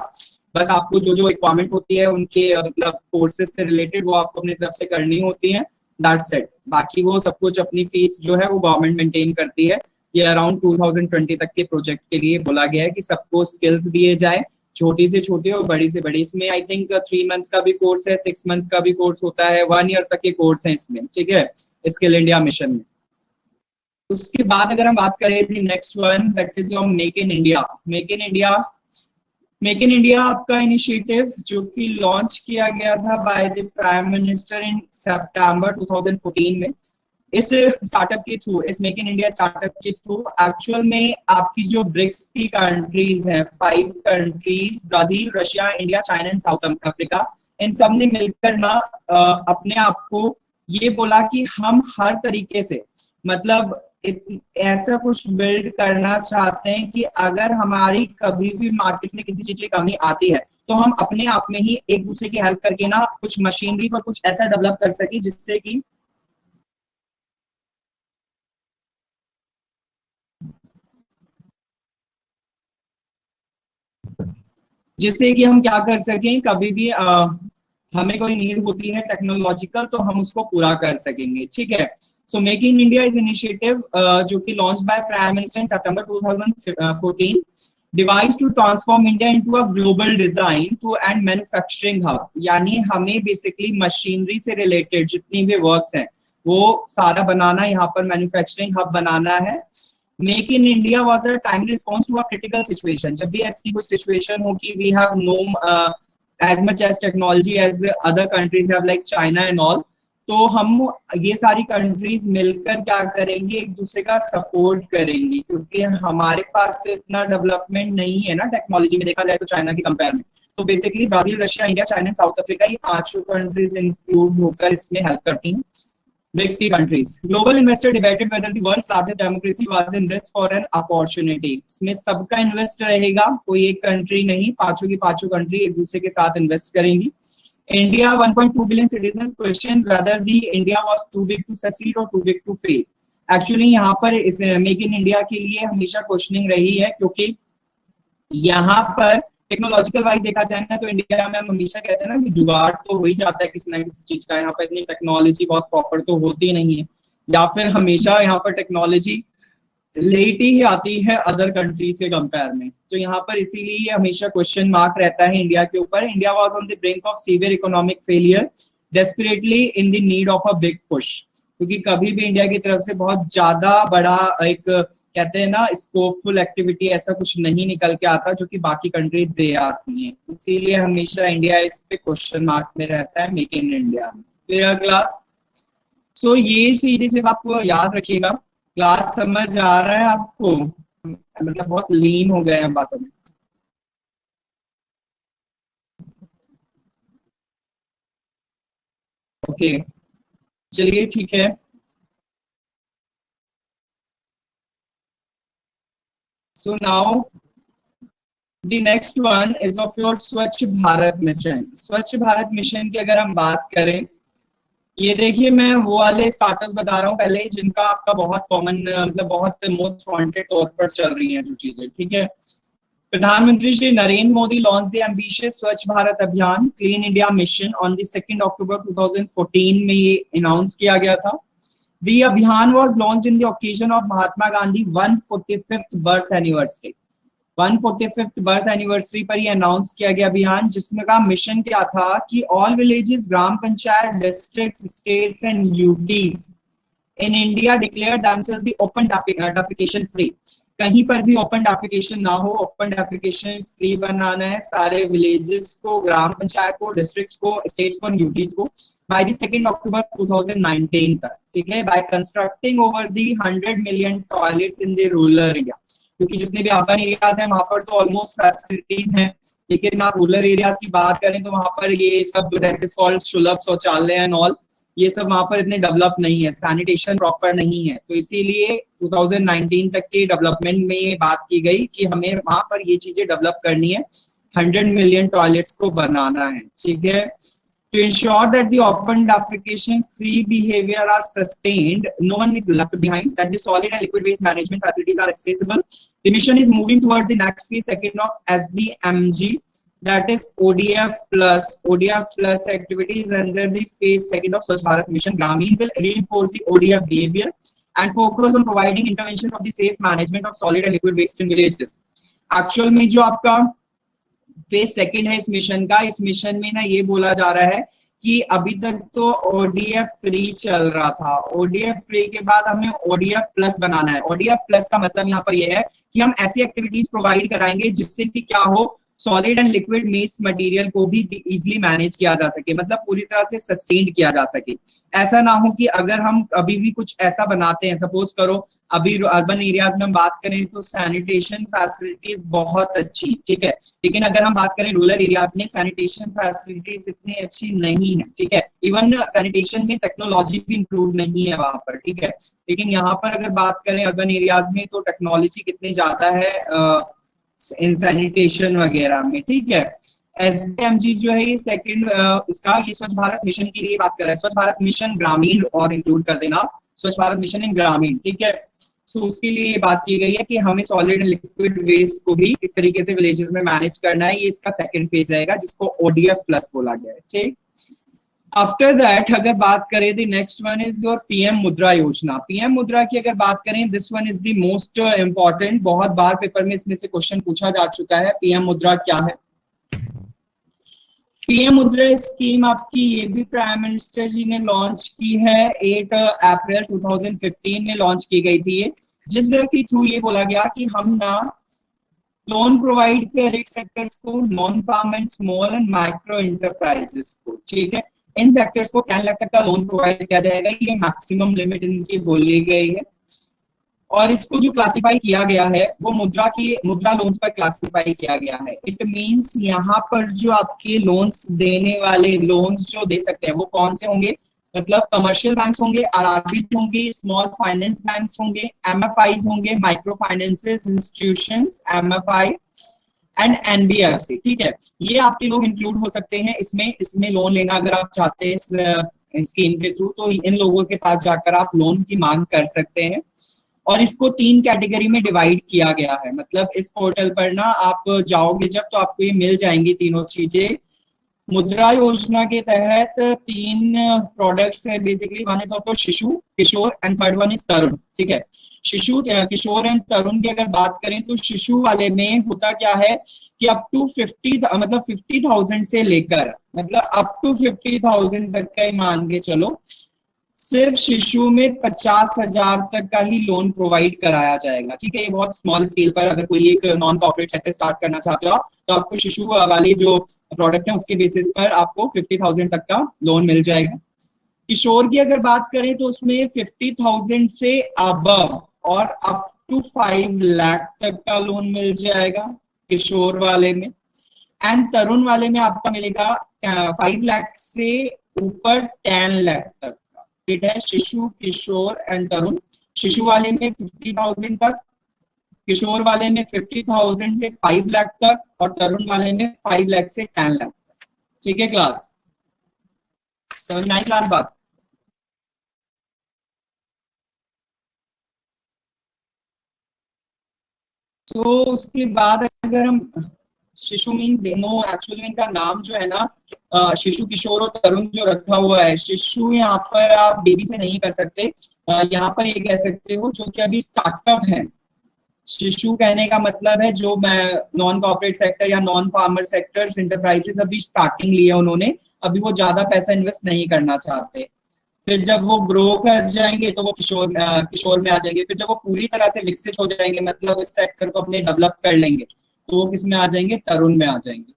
बस आपको जो जो रिक्वायरमेंट होती है उनके मतलब कोर्सेज से रिलेटेड वो आपको अपनी तरफ से करनी होती है, दैट्स इट। बाकी वो सब कुछ अपनी फीस जो है वो गवर्नमेंट मेंटेन करती है। ये अराउंड 2020 तक के प्रोजेक्ट के लिए बोला गया है कि सबको स्किल्स दिए जाए, छोटी से छोटी और बड़ी से बड़ी। इसमें आई थिंक 3 मंथ्स का भी कोर्स है, 6 मंथ्स का भी कोर्स होता है, 1 ईयर तक के कोर्स है इसमें। ठीक है, स्किल इंडिया मिशन में। उसके बाद अगर हम बात करें the next one that is your make in India. Make in India, make in India आपका इनिशिएटिव जो कि लॉन्च किया गया था by the prime minister in सितंबर 2014 में। इस स्टार्टअप के थ्रू, इस मेक इन इंडिया स्टार्टअप के थ्रू एक्चुअल में आपकी जो ब्रिक्स की कंट्रीज हैं, 5 countries Brazil, Russia, India, China and South Africa, इन सब ने मिलकर ना अपने आप को ये बोला कि हम हर तरीके से मतलब ऐसा कुछ बिल्ड करना चाहते हैं कि अगर हमारी कभी भी मार्केट में किसी चीज की कमी आती है तो हम अपने आप में ही एक दूसरे की हेल्प करके ना कुछ मशीनरी और कुछ ऐसा डेवलप कर सके जिससे कि हम क्या कर सकें, कभी भी हमें कोई नीड होती है टेक्नोलॉजिकल तो हम उसको पूरा कर सकेंगे। ठीक है, so make in India is initiative जो कि launch by prime minister in September 2014 device to transform India into a global design to and manufacturing hub. यानी हमें बेसिकली मशीनरी से रिलेटेड जितनी भी वर्क्स हैं वो सारा बनाना, यहाँ पर मैन्युफैक्चरिंग हब बनाना है। Make in India was a time response to a critical situation. जब भी ऐसी कोई सिचुएशन हो कि we have no as much as technology as other countries have like China and all, तो हम ये सारी कंट्रीज मिलकर क्या करेंगे, एक दूसरे का सपोर्ट करेंगे, क्योंकि हमारे पास तो इतना डेवलपमेंट नहीं है ना टेक्नोलॉजी में देखा जाए तो चाइना की कंपेयर में। तो basically Brazil, Russia, India, China, south Africa ये 5 कंट्रीज इंक्लूड होकर इसमें हेल्प करती हैं BRICS की countries. Global investor debated whether the world's largest democracy was in this for an opportunity. इसमें सबका इन्वेस्ट रहेगा, कोई एक कंट्री नहीं, पांचों की पांचों कंट्री एक दूसरे के साथ इन्वेस्ट करेंगी। India 1.2 billion citizen question whether the India was too big to succeed or too big to fail. Actually यहाँ पर इस मेक इन इंडिया के लिए हमेशा क्वेश्चनिंग रही है, क्योंकि यहाँ पर टेक्नोलॉजिकल वाइज देखा जाए ना तो इंडिया में हम हमेशा कहते हैं ना कि जुगाड़ तो हो ही जाता है किसी ना किसी चीज का। यहाँ पर इतनी टेक्नोलॉजी बहुत प्रॉपर तो होती नहीं है, या फिर हमेशा यहाँ पर टेक्नोलॉजी लेट ही आती है अदर कंट्रीज के कंपेयर में। तो यहाँ पर इसीलिए हमेशा क्वेश्चन मार्क रहता है इंडिया के ऊपर। India was on the brink of severe economic failure desperately in the need of a big push. क्योंकि कभी भी इंडिया की तरफ से बहुत ज्यादा बड़ा एक कहते हैं ना स्कोपफुल एक्टिविटी ऐसा कुछ नहीं निकल के आता जो कि बाकी कंट्रीज दे आती हैं। इसीलिए हमेशा इंडिया इस पे क्वेश्चन मार्क में रहता है मेक इन इंडिया में। Clear class? सो ये चीजें सिर्फ आपको याद रखिएगा। क्लास समझ आ रहा है आपको? मतलब बहुत लीन हो गए हैं बातों में। ओके, चलिए ठीक है। So now the next one is of your स्वच्छ भारत मिशन। स्वच्छ भारत मिशन की अगर हम बात करें, ये देखिए मैं वो वाले स्टार्टअप बता रहा हूँ पहले ही जिनका आपका बहुत कॉमन मतलब बहुत मोस्ट वांटेड तौर पर चल रही है जो चीजें। ठीक है, प्रधानमंत्री Shri Narendra Modi launch the ambitious स्वच्छ भारत अभियान clean India mission on the 2 अक्टूबर 2014 में ये अनाउंस किया गया था। The Abhiyan was launched in the occasion of Mahatma Gandhi 145th birth anniversary. 145th birth anniversary पर ये अनाउंस किया गया अभियान, जिसमें का मिशन क्या था कि all villages, gram panchayat, districts, states and UTs in India declare themselves the open defecation free. कहीं पर भी ओपन डेफिकेशन ना हो, ओपन डेफिकेशन फ्री बनाना है सारे विलेजेस को, ग्राम पंचायत को, डिस्ट्रिक्ट्स को, स्टेट्स को, यूटीज को बाय द 2 अक्टूबर 2019 तक, ठीक है, by constructing over the 100 million toilets in the rural area. क्योंकि जितने भी अर्बन एरियाज हैं वहां पर तो ऑलमोस्ट फैसिलिटीज हैं, लेकिन आप रूरल एरियाज की बात करें तो वहां पर ये सब दैट इज कॉल्ड सुलभ शौचालय एंड ऑल, ये सब वहां पर इतने डेवलप नहीं है, सैनिटेशन प्रॉपर नहीं है। तो इसीलिए 2019 तक के डेवलपमेंट में ये बात की गई कि हमें वहां पर ये चीजें डेवलप करनी है, 100 मिलियन टॉयलेट्स को बनाना है, ठीक है। To ensure that the open defecation free behavior are sustained, no one is left behind, that the solid and liquid waste management facilities are accessible, the mission is moving towards the next phase second of SBMG, that is ODF plus. ODF plus activities under the phase second of Swachh Bharat Mission Gramin will reinforce the ODF behavior and focus on providing interventions of the safe management of solid and liquid waste in villages. Actual में जो आपका फेज सेकंड है इस मिशन का, इस मिशन में ना ये बोला जा रहा है कि अभी तक तो ओडीएफ फ्री चल रहा था, ओडीएफ फ्री के बाद हमें ओडीएफ प्लस बनाना है। ओडीएफ प्लस का मतलब यहाँ पर यह है कि हम ऐसी एक्टिविटीज प्रोवाइड कराएंगे जिससे कि क्या हो, solid and liquid waste material को भी इजीली मैनेज किया जा सके, मतलब पूरी तरह से सस्टेन किया जा सके। ऐसा ना हो कि अगर हम अभी भी कुछ ऐसा बनाते हैं, सपोज करो अभी अर्बन एरियाज में हम बात करें तो सैनिटेशन फैसिलिटीज बहुत अच्छी, ठीक है, लेकिन अगर हम बात करें रूरल एरियाज में सैनिटेशन फैसिलिटीज इतनी अच्छी नहीं है, ठीक है, इवन सैनिटेशन में टेक्नोलॉजी भी इंक्लूड नहीं है वहां पर, ठीक है। लेकिन यहाँ पर अगर बात करें अर्बन एरियाज में तो टेक्नोलॉजी कितनी ज्यादा है इन सैनिटेशन वगैरह में, ठीक है। एसडीएमजी जो है ये सेकंड इसका ये स्वच्छ भारत मिशन के लिए बात कर रहा है, स्वच्छ भारत मिशन ग्रामीण और इंक्लूड कर देना, स्वच्छ भारत मिशन इन ग्रामीण, ठीक है। तो उसके लिए ये बात की गई है कि हमें सॉलिड एंड लिक्विड वेस्ट को भी इस तरीके से विलेजेस में मैनेज करना है, ये इसका सेकंड फेज रहेगा जिसको ओडीएफ प्लस बोला गया है, ठीक। आफ्टर दैट अगर बात करें the next one is your PM मुद्रा योजना। पीएम मुद्रा की अगर बात करें, this one is the most important, बहुत बार पेपर में इसमें से क्वेश्चन पूछा जा चुका है, पीएम मुद्रा क्या है। पीएम मुद्रा स्कीम आपकी ये भी प्राइम मिनिस्टर जी ने लॉन्च की है, 8 अप्रैल 2015 में लॉन्च की गई थी ये, जिसके थ्रू ये बोला गया कि हम ना लोन प्रोवाइड करें सेक्टर्स को, non farm and small and micro enterprises को, ठीक है। इन सेक्टर्स को 10 लाख तक का लोन प्रोवाइड किया जाएगा, ये मैक्सिमम लिमिट इनकी बोली गई है। और इसको जो क्लासिफाई किया गया है वो मुद्रा लोन्स पर क्लासिफाई किया गया है। इट मींस यहाँ पर जो आपके लोन्स देने वाले, लोन्स जो दे सकते हैं वो कौन से होंगे, मतलब कमर्शियल बैंक्स होंगे, आरआरबीज होंगे, स्मॉल फाइनेंस बैंक्स होंगे, एमएफआईज होंगे, micro finances institutions, MFI and NBFC, ठीक है। ये आपके लोग इंक्लूड हो सकते हैं इसमें लोन लेना अगर आप चाहते हैं इस स्कीम के थ्रू, तो इन लोगों के पास जाकर आप लोन की मांग कर सकते हैं। और इसको 3 कैटेगरी में डिवाइड किया गया है, मतलब इस पोर्टल पर ना आप जाओगे जब तो आपको ये मिल जाएंगी तीनों चीजें। मुद्रा योजना के तहत 3 प्रोडक्ट्स है बेसिकली, वन इज ऑफ शिशु, किशोर एंड थर्ड वन इज तरुण, ठीक है। शिशु, किशोर एंड तरुण की अगर बात करें तो शिशु वाले में होता क्या है कि अप टू 50 मतलब 50,000 से लेकर, मतलब अप टू 50,000 तक का ही मान के चलो, सिर्फ शिशु में 50,000 तक का ही लोन प्रोवाइड कराया जाएगा, ठीक है। ये बहुत स्मॉल स्केल पर अगर कोई एक नॉन कॉर्पोरेट सेक्टर स्टार्ट करना चाहते हो तो आपको शिशु वाली जो प्रोडक्ट है उसके बेसिस पर आपको 50,000 तक का लोन मिल जाएगा। किशोर की अगर बात करें तो उसमें 50,000 से अबव और अप टू 5 लाख तक का लोन मिल जाएगा किशोर वाले में। एंड तरुण वाले में आपका मिलेगा 5 लाख से ऊपर 10 लाख तक, ठीक है। शिशु, किशोर एंड तरुण, शिशु वाले में 50,000 तक, किशोर वाले में 50,000 से 5 लाख तक और तरुण वाले में 5 लाख से 10 लाख तक, ठीक है। क्लास समझ में आई क्लास बात। तो उसके बाद अगर हम शिशु मीन्स नो, एक्चुअली इनका नाम जो है ना शिशु किशोर और तरुण जो रखा हुआ है, शिशु यहाँ पर आप बेबी से नहीं कर सकते, यहाँ पर ये कह सकते हो जो कि अभी स्टार्टअप है। शिशु कहने का मतलब है जो मैं नॉन कॉर्पोरेट सेक्टर या नॉन फार्मर सेक्टर इंटरप्राइजेस अभी स्टार्टिंग लिया उन्होंने, अभी वो ज्यादा पैसा इन्वेस्ट नहीं करना चाहते। फिर जब वो ग्रो कर जाएंगे तो वो किशोर में आ जाएंगे। फिर जब वो पूरी तरह से विकसित हो जाएंगे, मतलब इस सेक्टर को अपने डेवलप कर लेंगे, तो वो किस में आ जाएंगे, तरुण में आ जाएंगे।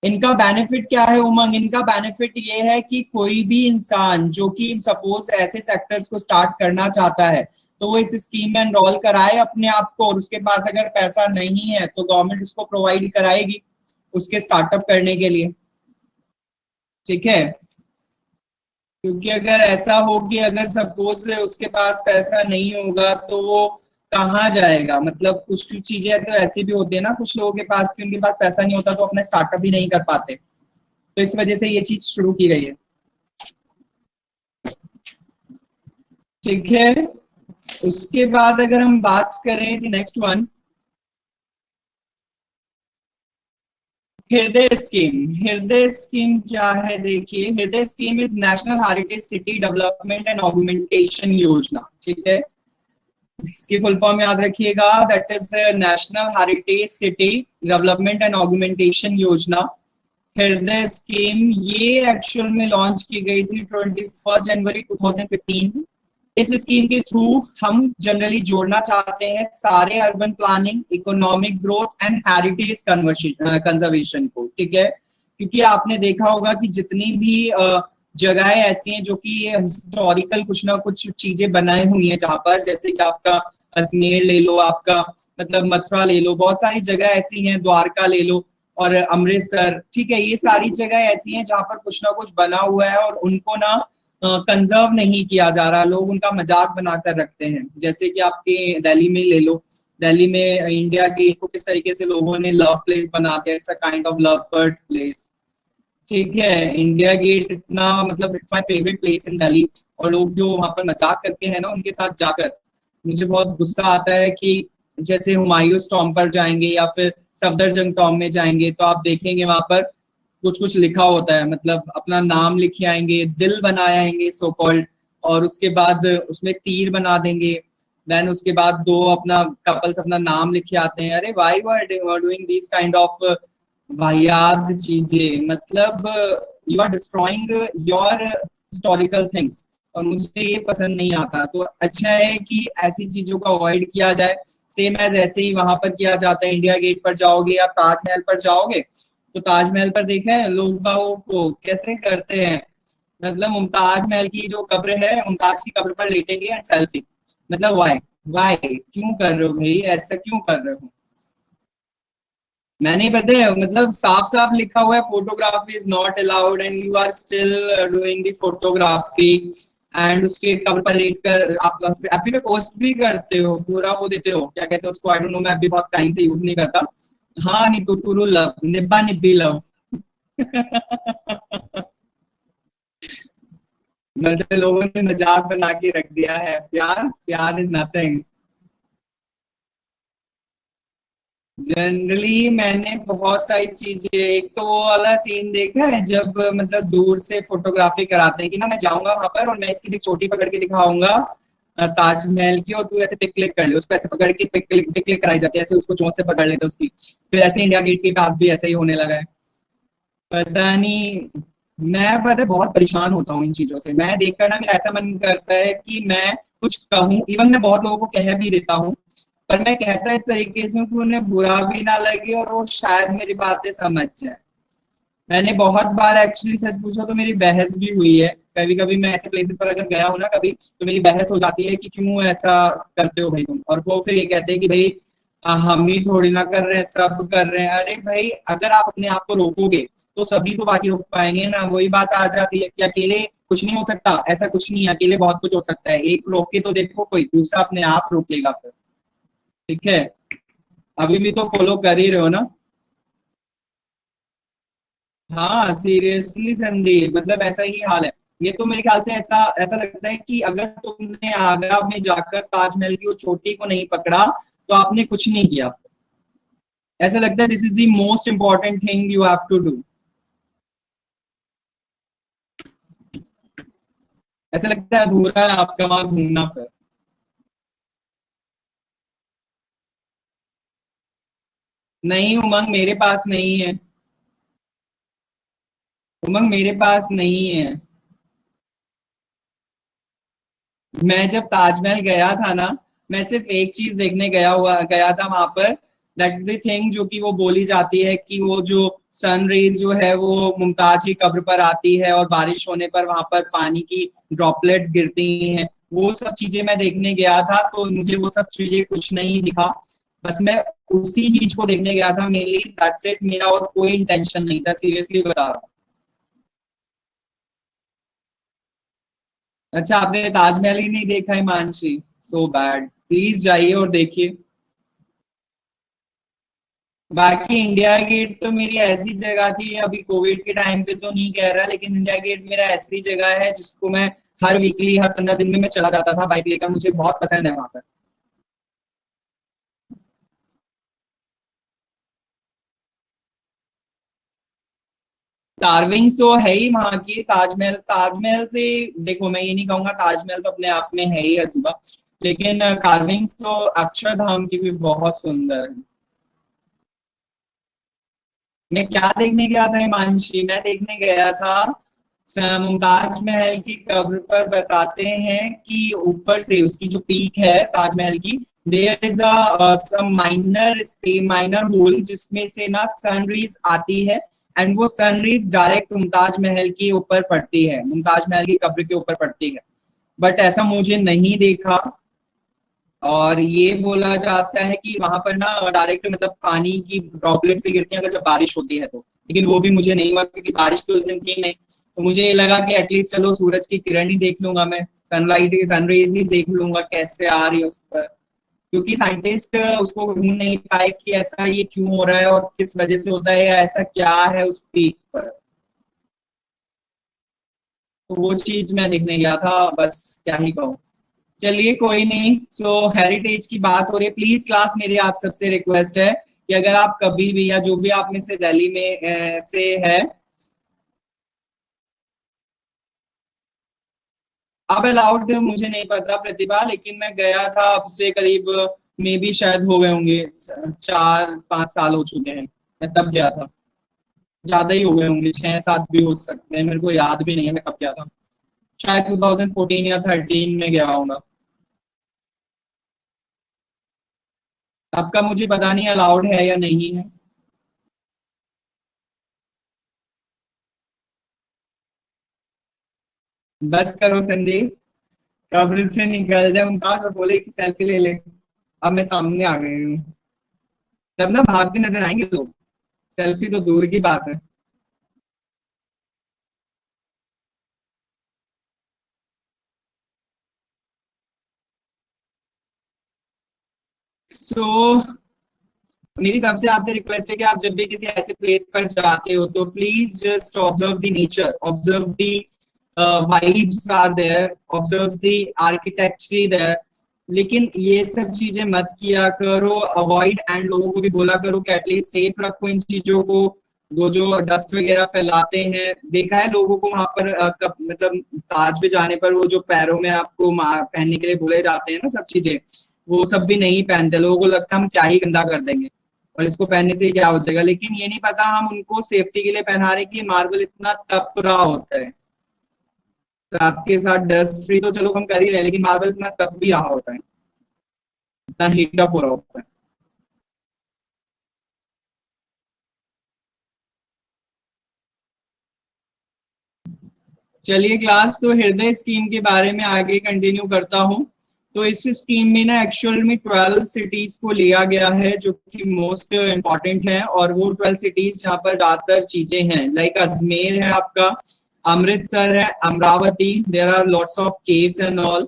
इनका बेनिफिट क्या है उमंग, इनका बेनिफिट ये है कि कोई भी इंसान जो कि सपोज ऐसे सेक्टर्स को स्टार्ट करना चाहता है, तो वो इस स्कीम में एनरोल कराए अपने आप को, और उसके पास अगर पैसा नहीं है तो गवर्नमेंट उसको प्रोवाइड कराएगी उसके स्टार्टअप करने के लिए। ठीक है, क्योंकि अगर ऐसा हो कि अगर सपोज उसके पास पैसा नहीं होगा तो वो कहाँ जाएगा, मतलब कुछ कुछ चीजें तो ऐसी भी होती है ना कुछ लोगों के पास कि उनके पास पैसा नहीं होता तो अपना स्टार्टअप भी नहीं कर पाते, तो इस वजह से ये चीज शुरू की गई है। ठीक है, उसके बाद अगर हम बात करें दी नेक्स्ट वन, हृदय स्कीम। हृदय स्कीम क्या है, देखिए हृदय scheme is national heritage city development and augmentation योजना। ठीक है, इसकी फुल फॉर्म याद रखिएगा, that is national heritage city development and augmentation योजना, हृदय स्कीम। ये एक्चुअल में लॉन्च की गई थी 21 जनवरी 2015। इस स्कीम के थ्रू हम जनरली जोड़ना चाहते हैं सारे urban planning, economic growth and heritage conservation को। ठीक है, क्योंकि आपने देखा होगा कि जितनी भी जगहें ऐसी हैं जो कि हिस्टोरिकल कुछ ना कुछ चीजें बनाई हुई हैं जहां पर, जैसे कि आपका अजमेर ले लो, आपका मतलब मथुरा ले लो, बहुत सारी जगह ऐसी हैं, द्वारका ले लो और अमृतसर। ठीक है, ये सारी जगह ऐसी हैं जहां पर कुछ ना कुछ बना हुआ है और उनको ना कंजर्व नहीं किया जा रहा, लोग उनका मजाक बनाकर रखते हैं। जैसे कि आपके दिल्ली में ले लो, दिल्ली में इंडिया गेट को किस तरीके से लोगों ने लव प्लेस बना दिया, it's a kind of love bird place. ठीक है, इंडिया गेट इतना मतलब it's my favourite place in Delhi, और लोग जो वहां पर मजाक करते हैं ना उनके साथ जाकर, मुझे बहुत गुस्सा आता है कि जैसे हुमायूं टॉम पर जाएंगे या फिर सफदरजंग टॉम में जाएंगे तो आप देखेंगे वहां पर कुछ कुछ लिखा होता है, मतलब अपना नाम लिखे आएंगे, दिल बनाए आएंगे सो कॉल्ड, और उसके बाद उसमें तीर बना देंगे, देन उसके बाद दो अपना कपल्स अपना नाम लिखे आते हैं। अरे why were doing this kind of वाहियात चीजें, मतलब you are destroying your historical things, और मुझे ये पसंद नहीं आता। तो अच्छा है कि ऐसी चीजों को अवॉइड किया जाए। सेम एज ऐसे ही वहां पर किया जाता है, इंडिया गेट पर जाओगे या ताजमहल पर जाओगे तो ताजमहल पर देखा है लोग बागों को कैसे करते हैं, मतलब मुमताज महल की जो कब्र है, मुमताज की कब्र पर लेटेंगे एंड सेल्फी, मतलब वाई, वाई क्यों कर रहे हो भाई, ऐसा क्यों कर रहे हो। मैंने पता है मतलब साफ साफ लिखा हुआ है photography is not allowed and you are still doing the photography, and उसके कवर पर लेट कर आप एफबी पे पोस्ट भी करते हो, पूरा वो देते हो, क्या कहते हैं उसको, आई डोंट नो, मैं अभी बहुत टाइम से यूज नहीं करता। हाँ नहीं तो टूरू लव, निब्बा निब्बी लव। मतलब लोगों ने मजाक बना के रख दिया है, प्यार प्यार इज नथिंग। जनरली मैंने बहुत सारी चीजें, एक तो वो वाला सीन देखा है जब मतलब दूर से फोटोग्राफी कराते हैं कि ना मैं जाऊंगा वहां पर और मैं इसकी एक चोटी पकड़ के दिखाऊंगा ताजमहल की, और तू ऐसे पिक क्लिक कर ले, उसको ऐसे पकड़ के पिक क्लिक कराई जाती है, ऐसे उसको चोंच से पकड़ लेते हैं उसकी। फिर ऐसे इंडिया गेट के पास भी ऐसा ही होने लगा है, पता नहीं। मैं पता बहुत परेशान होता हूँ इन चीजों से, मैं देखकर ना मेरा ऐसा मन करता है कि मैं कुछ कहूँ, इवन मैं बहुत लोगों को कह भी देता हूँ, पर मैं कहता इस तरीके से कि उन्हें बुरा भी ना लगे और वो शायद मेरी बातें समझ जाए। मैंने बहुत बार एक्चुअली सच पूछो तो मेरी बहस भी हुई है, कभी कभी मैं ऐसे प्लेसेस पर अगर गया हूँ ना कभी, तो मेरी बहस हो जाती है कि क्यों ऐसा करते हो भाई तुम, और वो फिर ये कहते हैं कि भाई हम ही थोड़ी ना कर रहे हैं, सब कर रहे हैं। अरे भाई अगर आप अपने आप को रोकोगे तो सभी तो बाकी रोक पाएंगे ना, वही बात आ जाती है कि अकेले कुछ नहीं हो सकता, ऐसा कुछ नहीं है, अकेले बहुत कुछ हो सकता है, एक रोक के तो देखो कोई दूसरा अपने आप रोक लेगा फिर। ठीक है, अभी भी तो फॉलो कर ही रहे हो ना। हाँ सीरियसली संदीप, मतलब ऐसा ही हाल है। ये तो मेरे ख्याल से ऐसा ऐसा लगता है कि अगर तुमने आगरा में जाकर ताजमहल की वो चोटी को नहीं पकड़ा तो आपने कुछ नहीं किया। ऐसा लगता है this is the most important thing you have to do. ऐसा लगता है अधूरा है आपका वहां घूमना फिर। नहीं उमंग, मेरे पास नहीं है। उमंग मेरे पास नहीं है। मैं जब ताजमहल गया था ना, मैं सिर्फ एक चीज देखने गया था वहां पर। दैट द थिंग जो कि वो बोली जाती है कि वो जो सन रेज जो है वो मुमताज की कब्र पर आती है और बारिश होने पर वहां पर पानी की ड्रॉपलेट्स गिरती हैं। वो सब चीजें मैं देखने गया था, तो मुझे वो सब चीजें कुछ नहीं दिखा। बस मैं उसी चीज को देखने गया था मेनली, दैट्स इट। मेरा और कोई इंटेंशन नहीं था, सीरियसली बता रहा हूँ। अच्छा, आपने ताजमहल ही नहीं देखा है मानसी? सो बैड, प्लीज जाइए और देखिए। बाकी इंडिया गेट तो मेरी ऐसी जगह थी, अभी कोविड के टाइम पे तो नहीं कह रहा, लेकिन इंडिया गेट मेरा ऐसी जगह है जिसको मैं हर वीकली, हर 15 दिन में मैं चला जाता था बाइक लेकर। मुझे बहुत पसंद है वहां पर। कार्विंग्स तो है ही वहां की। ताजमहल, ताजमहल से देखो, मैं ये नहीं कहूंगा, ताजमहल तो अपने आप में है ही अजूबा, लेकिन कार्विंग्स तो अक्षरधाम की भी बहुत सुंदर है। मैं क्या देखने गया था हिमांशी? मैं देखने गया था मुमताज महल की कब्र पर बताते हैं कि ऊपर से उसकी जो पीक है ताजमहल की, there is a some minor minor hole जिसमें से ना सनरेज आती है। एंड वो सनरेज डायरेक्ट मुमताज महल के ऊपर पड़ती है, मुमताज महल की कब्र के ऊपर पड़ती है। बट ऐसा मुझे नहीं देखा। और ये बोला जाता है कि वहां पर ना डायरेक्ट मतलब पानी की ड्रॉपलेट्स भी गिरती हैं अगर जब बारिश होती है तो। लेकिन वो भी मुझे नहीं हुआ क्योंकि बारिश तो उस दिन थी नहीं। तो मुझे ये लगा कि एटलीस्ट चलो सूरज की किरण ही देख लूंगा मैं, सनलाइट सनरेज ही देख लूंगा कैसे आ रही है उस पर। क्योंकि साइंटिस्ट उसको ढूंढ नहीं पाए कि ऐसा ये क्यों हो रहा है और किस वजह से होता है या ऐसा क्या है उस पीक पर। तो वो चीज मैं देखने गया था, बस क्या ही कहूँ। चलिए कोई नहीं। सो हेरिटेज की बात हो रही है, प्लीज क्लास मेरी आप सबसे रिक्वेस्ट है कि अगर आप कभी भी या जो भी आप में से दिल्ली में से है। अब अलाउड मुझे नहीं पता प्रतिभा, लेकिन मैं गया था अब से करीब मे भी शायद हो गए होंगे 4-5 साल हो चुके हैं। मैं तब गया था। ज्यादा ही हो गए होंगे, 6-7 भी हो सकते हैं, मेरे को याद भी नहीं है मैं कब गया था। शायद 2014 या 13 में गया होगा। आपका मुझे पता नहीं अलाउड है या नहीं है। बस करो संदीप, कब्र से निकल जाए मुमताज और बोले कि सेल्फी ले ले। अब मैं सामने आ गई हूँ। तब ना भागते नजर आएंगे लोग। सेल्फी तो दूर की बात है। सो मेरी सबसे आपसे रिक्वेस्ट है कि आप जब भी किसी ऐसे प्लेस पर जाते हो तो please just observe the nature, observe the vibes are there, observe the architecture there. लेकिन ये सब चीजें मत किया करो, अवॉइड। एंड लोगों को भी बोला करो कि एटलीस्ट सेफ रखो इन चीजों को। वो जो डस्ट वगैरह फैलाते हैं, देखा है लोगों को वहां पर मतलब ताज पे जाने पर वो जो पैरों में आपको पहनने के लिए बोले जाते हैं ना सब चीजें, वो सब भी नहीं पहनते। लोगों को लगता है हम क्या ही गंदा कर देंगे और इसको पहनने से क्या हो जाएगा, लेकिन ये नहीं पता हम उनको सेफ्टी के लिए पहना रहे कि मार्बल इतना तप रहा होता है। तो आपके साथ डस्ट फ्री तो चलो हम कर ही रहे हैं, लेकिन मार्बल इतना तप भी रहा होता है, इतना हीट अप हो रहा होता है। चलिए क्लास, तो हृदय स्कीम के बारे में आगे कंटिन्यू करता हूँ। तो इस स्कीम में ना एक्चुअल में 12 सिटीज को लिया गया है जो कि मोस्ट इम्पॉर्टेंट है, और वो 12 सिटीज जहाँ पर ज्यादातर चीजें हैं, लाइक अजमेर है आपका, अमृतसर है, Amaravati, there are lots of caves and all.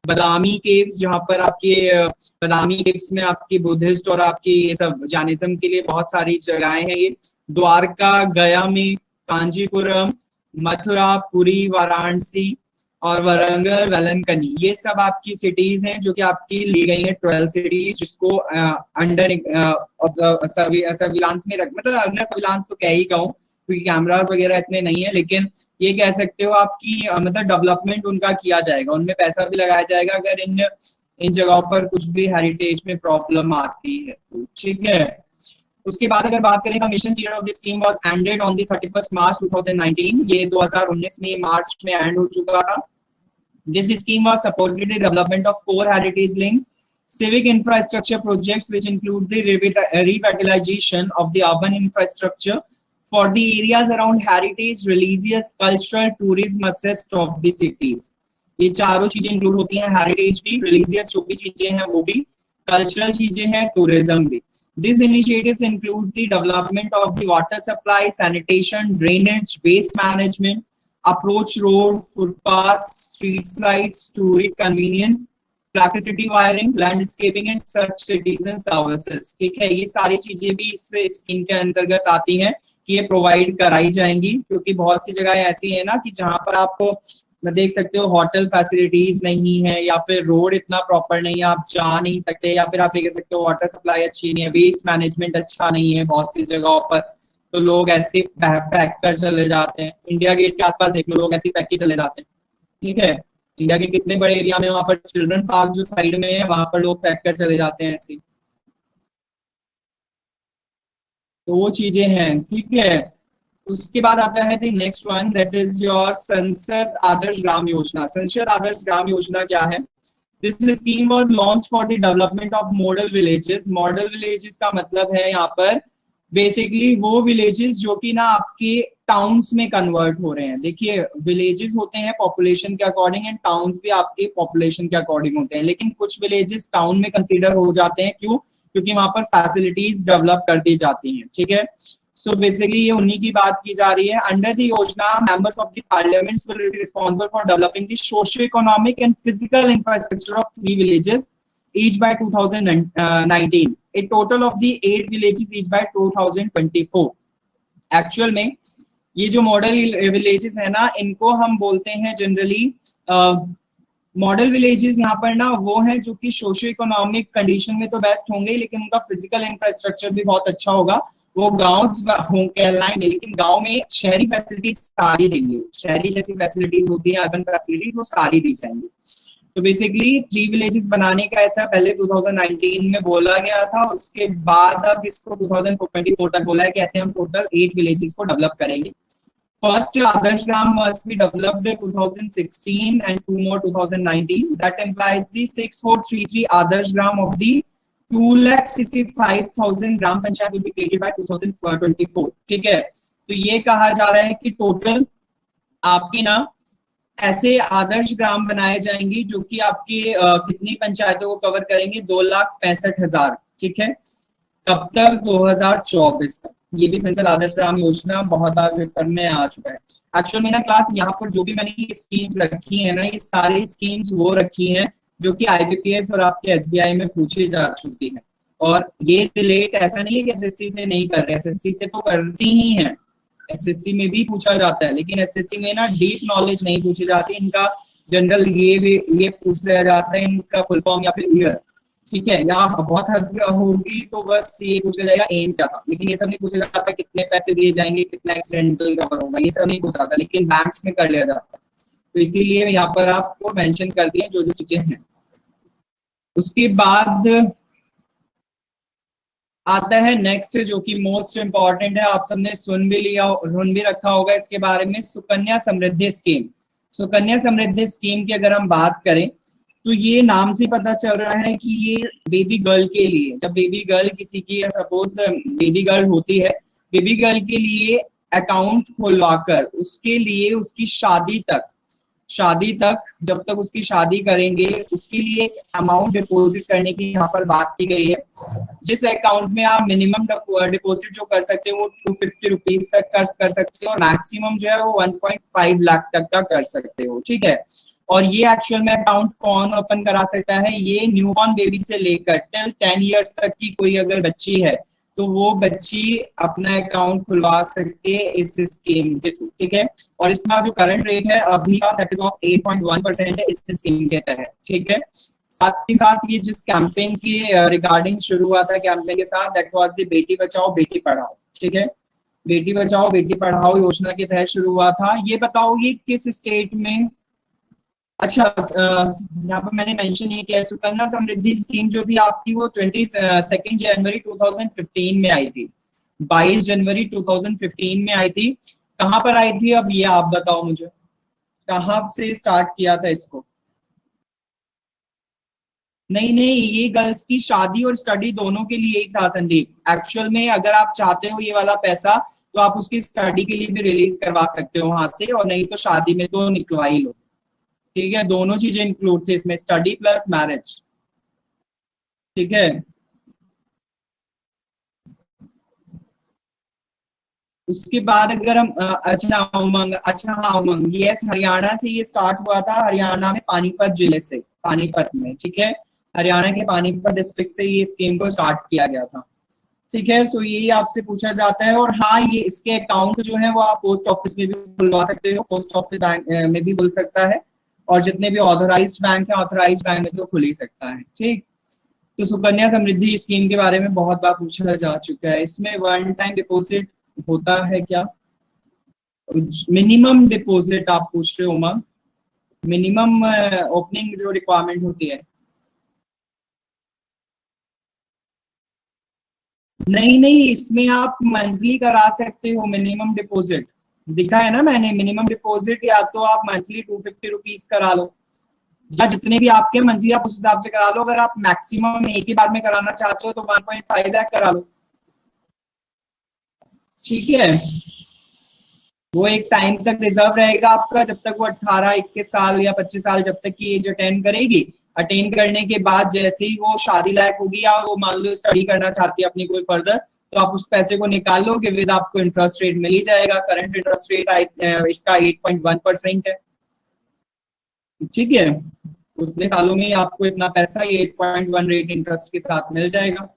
Badami caves जहाँ पर आपके बदामी केव्स में आपकी बुद्धिस्ट और आपकी ये सब जैनिज्म के लिए बहुत सारी जगहें हैं ये। द्वारका, गया में, कांजीपुरम, मथुरा, पुरी, वाराणसी और वारंगल, वेलंकनी, ये सब आपकी सिटीज हैं जो कि आपकी ली गई हैं 12 सिटीज, जिसको अंडर सर्विलांस में रख, मतलब अंडर सर्विलांस तो क्या ही कहूँ क्योंकि कैमरास वगैरह इतने नहीं है, लेकिन ये कह सकते हो आपकी मतलब डेवलपमेंट उनका किया जाएगा, उनमें पैसा भी लगाया जाएगा अगर इन इन जगहों पर कुछ भी हेरिटेज में प्रॉब्लम आती है तो, ठीक है। उसके बाद अगर बात करें, mission period of this scheme was ended on the 31st मार्च 2019, ये 2019 में मार्च में एंड हो चुका था। This scheme was supported the development of core heritage linked civic infrastructure projects, which include the revitalization of the urban infrastructure for the areas around heritage, religious, cultural, tourism assets of the cities. ये चारों चीजें इंक्लूड होती हैं, हेरिटेज भी, रिलीजियस जो भी चीजें हैं वो भी, कल्चरल चीजें हैं, टूरिज्म भी। These initiatives includes the development of the water supply, sanitation, drainage, waste management, approach road, footpaths, street lights, tourist convenience, electricity wiring, landscaping and such citizen services। ठीक है, ये सारी चीजें भी इस स्कीम के अंतर्गत आती हैं कि ये प्रोवाइड कराई जाएंगी, क्योंकि बहुत सी जगह ऐसी है ना कि जहां पर आपको देख सकते हो होटल फैसिलिटीज नहीं है, या फिर रोड इतना प्रॉपर नहीं है, आप जा नहीं सकते, या फिर आप ये कह सकते हो वाटर सप्लाई अच्छी नहीं है, वेस्ट मैनेजमेंट अच्छा नहीं है बहुत सी जगहों पर, तो लोग ऐसे फेंक कर चले जाते हैं। इंडिया गेट के आसपास देख लो, लोग ऐसे फेंक के चले जाते हैं, ठीक है। इंडिया गेट कितने बड़े एरिया में, वहां पर चिल्ड्रन पार्क जो साइड में है वहां पर लोग फेंक कर चले जाते हैं ऐसे, तो वो चीजें हैं, ठीक है। उसके बाद आता है the next one, that is your संसद आदर्श ग्राम योजना। संसद आदर्श ग्राम योजना क्या है? This scheme was launched for the development of model villages. Model villages का मतलब है यहाँ पर बेसिकली वो विलेजेस जो कि ना आपके टाउन्स में कन्वर्ट हो रहे हैं। देखिए, विलेजेस होते हैं पॉपुलेशन के अकॉर्डिंग एंड टाउन्स भी आपके पॉपुलेशन के अकॉर्डिंग होते हैं, लेकिन कुछ विलेजेस टाउन में कंसीडर हो जाते हैं, क्यों? क्योंकि वहां पर फैसिलिटीज डेवलप कर दी जाती हैं, ठीक है। सो बेसिकली ये उन्हीं की बात की जा रही है। अंडर द योजना, members of the parliaments will be responsible for developing the socio economic and physical infrastructure of 3 villages each by 2019, a total of the 8 villages each by 2024। Actual में ये जो मॉडल विलेजेस है ना, इनको हम बोलते हैं जनरली मॉडल विलेजेस। यहाँ पर ना वो हैं जो कि सोशियो इकोनॉमिक कंडीशन में तो बेस्ट होंगे, लेकिन उनका फिजिकल इंफ्रास्ट्रक्चर भी बहुत अच्छा होगा। वो गांव कहलाएंगे, लेकिन गांव में शहरी फैसिलिटीज सारी देंगे, शहरी जैसी फैसिलिटीज होती है, अर्बन फैसिलिटीज, वो सारी दी जाएंगी। तो बेसिकली 3 विलेजेस बनाने का ऐसा पहले 2019 में बोला गया था, उसके बाद अब इसको 2024 तक बोला है कि ऐसे हम टोटल 8 विलेजेस को डेवलप करेंगे। First Adarsh Gram must be developed in 2016 and 2 more 2019. That implies the 6433 Adarsh Gram of the 2,65,000 gram panchayat will be created by 2024। ठीक है, तो ये कहा जा रहा है कि टोटल आपकी ना ऐसे आदर्श ग्राम बनाए जाएंगे जो कि आपके कितनी पंचायतों को कवर करेंगे? 2,65,000। ठीक है, कब तक? 2024 तक। ये भी संसद आदर्श ग्राम योजना बहुत बार पेपर में आ चुका है। एक्चुअल में ना क्लास, यहाँ पर जो भी मैंने ये स्कीम्स रखी है ना, ये सारी स्कीम्स वो रखी हैं जो कि आईबीपीएस और आपके एसबीआई में पूछी जा चुकी है। और ये रिलेट ऐसा नहीं है कि एसएससी से नहीं कर रहे, एसएससी से तो करती ही है, एसएससी में भी पूछा जाता है, लेकिन एसएससी में ना डीप नॉलेज नहीं पूछी जाती, इनका जनरल ये पूछ लिया जाता है, इनका फुल फॉर्म या फिर ईयर। ठीक है, या बहुत हद होगी तो बस ये पूछा जाएगा एम क्या था, लेकिन ये सब नहीं पूछा जाता कितने पैसे दिए जाएंगे, कितना एक्सीडेंटल कवर होगा, ये सब नहीं पूछा जाता, लेकिन बैंक्स में कर लिया जाता है। तो इसीलिए यहाँ पर आपको मेंशन कर दिए जो जो चीजें हैं। उसके बाद आता है नेक्स्ट, जो कि मोस्ट इंपॉर्टेंट है, आप सबने सुन भी रखा होगा इसके बारे में, सुकन्या समृद्धि स्कीम। सुकन्या समृद्धि स्कीम की अगर हम बात करें तो ये नाम से पता चल रहा है कि ये बेबी गर्ल के लिए, जब बेबी गर्ल किसी की सपोज बेबी गर्ल होती है, बेबी गर्ल के लिए अकाउंट खुलवाकर उसके लिए उसकी शादी तक जब तक उसकी शादी करेंगे उसके लिए अमाउंट डिपॉजिट करने की यहाँ पर बात की गई है, जिस अकाउंट में आप मिनिमम डिपॉजिट जो कर सकते हो वो 250 रुपीज तक कर सकते हो, और मैक्सिमम जो है वो 1.5 लाख तक का कर सकते हो। ठीक है, और ये एक्चुअल में अकाउंट कौन ओपन करा सकता है? ये न्यूबॉर्न बेबी से लेकर टिल 10 इयर्स तक की कोई अगर बच्ची है तो वो बच्ची अपना अकाउंट खुलवा सकती है इस स्कीम के थ्रू, ठीक है। और इसका जो करंट रेट है अभी का दैट इज ऑफ 8.1% है इस स्कीम के तहत, ठीक है। साथ ही साथ ये जिस कैंपेन की रिगार्डिंग शुरू हुआ था कैंपेन के साथ, that was the Beti Bachao Beti Padhao, ठीक है। बेटी बचाओ बेटी पढ़ाओ योजना के तहत शुरू हुआ था। ये बताओ ये किस स्टेट में, अच्छा यहाँ पर मैंने मेंशन ये किया है, सुकन्या समृद्धि स्कीम जो थी आपकी वो 22 जनवरी 2015 में आई थी, 22 जनवरी 2015 में आई थी। कहाँ पर आई थी अब ये आप बताओ मुझे, कहाँ से स्टार्ट किया था इसको? नहीं नहीं, ये गर्ल्स की शादी और स्टडी दोनों के लिए ही था संदीप। एक्चुअल में अगर आप चाहते हो ये वाला पैसा तो आप उसकी स्टडी के लिए भी रिलीज करवा सकते हो वहां से, और नहीं तो शादी में तो निकलवा ही लो, ठीक है। दोनों चीजें इंक्लूड थे इसमें, स्टडी प्लस मैरिज, ठीक है। उसके बाद अगर हम अच्छा उमंग, अच्छा हाँ उमंग, यस हरियाणा से ये स्टार्ट हुआ था, हरियाणा में पानीपत जिले से, पानीपत में, ठीक है। हरियाणा के पानीपत डिस्ट्रिक्ट से ये स्कीम को स्टार्ट किया गया था, ठीक है। सो यही आपसे पूछा जाता है। और हाँ, ये इसके अकाउंट जो है वो आप पोस्ट ऑफिस में भी खुलवा सकते हो, पोस्ट ऑफिस बैंक में भी खुल सकता है, और जितने भी ऑथराइज बैंक है ऑथराइज बैंक में तो खुल ही सकता है, ठीक। तो सुकन्या समृद्धि स्कीम के बारे में बहुत बार पूछा जा चुका है। इसमें वन टाइम डिपॉजिट होता है क्या? मिनिमम डिपॉजिट आप पूछ रहे हो उमंग, मिनिमम ओपनिंग जो रिक्वायरमेंट होती है? नहीं नहीं, इसमें आप मंथली करा सकते हो मिनिमम डिपॉजिट, दिखा है ना मैंने मिनिमम डिपॉजिट, या तो आप मंथली 250 रुपीज करा लो, या जितने भी आपके मंथली आप उस हिसाब से करा लो। अगर आप मैक्सिमम एक ही बार में कराना चाहते हो तो 1.5 लाख करा लो, ठीक है। वो एक टाइम तक रिजर्व रहेगा आपका, जब तक वो 18 21 साल या 25 साल जब तक की एज अटेंड करेगी। अटेंड करने के बाद जैसे ही वो शादी लायक होगी या वो मान लो स्टडी करना चाहती है अपनी कोई फर्दर, तो आप उस पैसे को निकाल लोगे, विद आपको इंटरेस्ट रेट मिल ही जाएगा। करंट इंटरेस्ट रेट इसका 8.1% है, ठीक है। उतने सालों में ही आपको इतना पैसा ये 8.1 रेट इंटरेस्ट के साथ मिल जाएगा,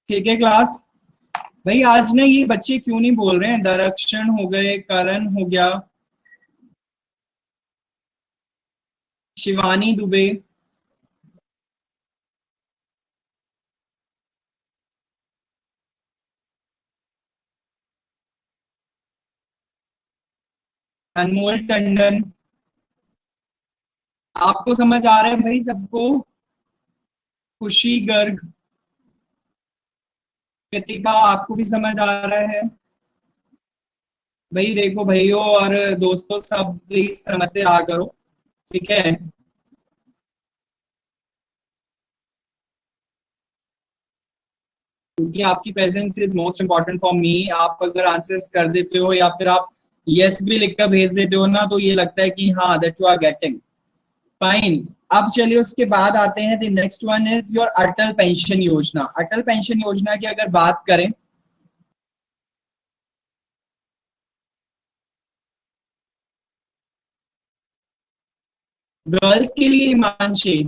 ठीक है क्लास। भाई आज ना ये बच्चे क्यों नहीं बोल रहे हैं? दरक्षण हो गए, करण हो गया, शिवानी दुबे, अनमोल टंडन। आपको समझ आ रहा है भाई सबको? खुशी गर्ग, कृतिका आपको भी समझ आ रहा है? भाई देखो भाइयों और दोस्तों सब प्लीज समझ से आ करो, ठीक है। क्योंकि आपकी presence is most important for me. आप अगर आंसर्स कर देते हो या फिर आप यस भी लिखकर भेज देते हो ना, तो ये लगता है कि हाँ that you are getting fine. अब चलिए उसके बाद आते हैं, the next one is your Atal pension Yojana. Atal pension योजना की अगर बात करें, गर्ल्स के लिए हिमांशी,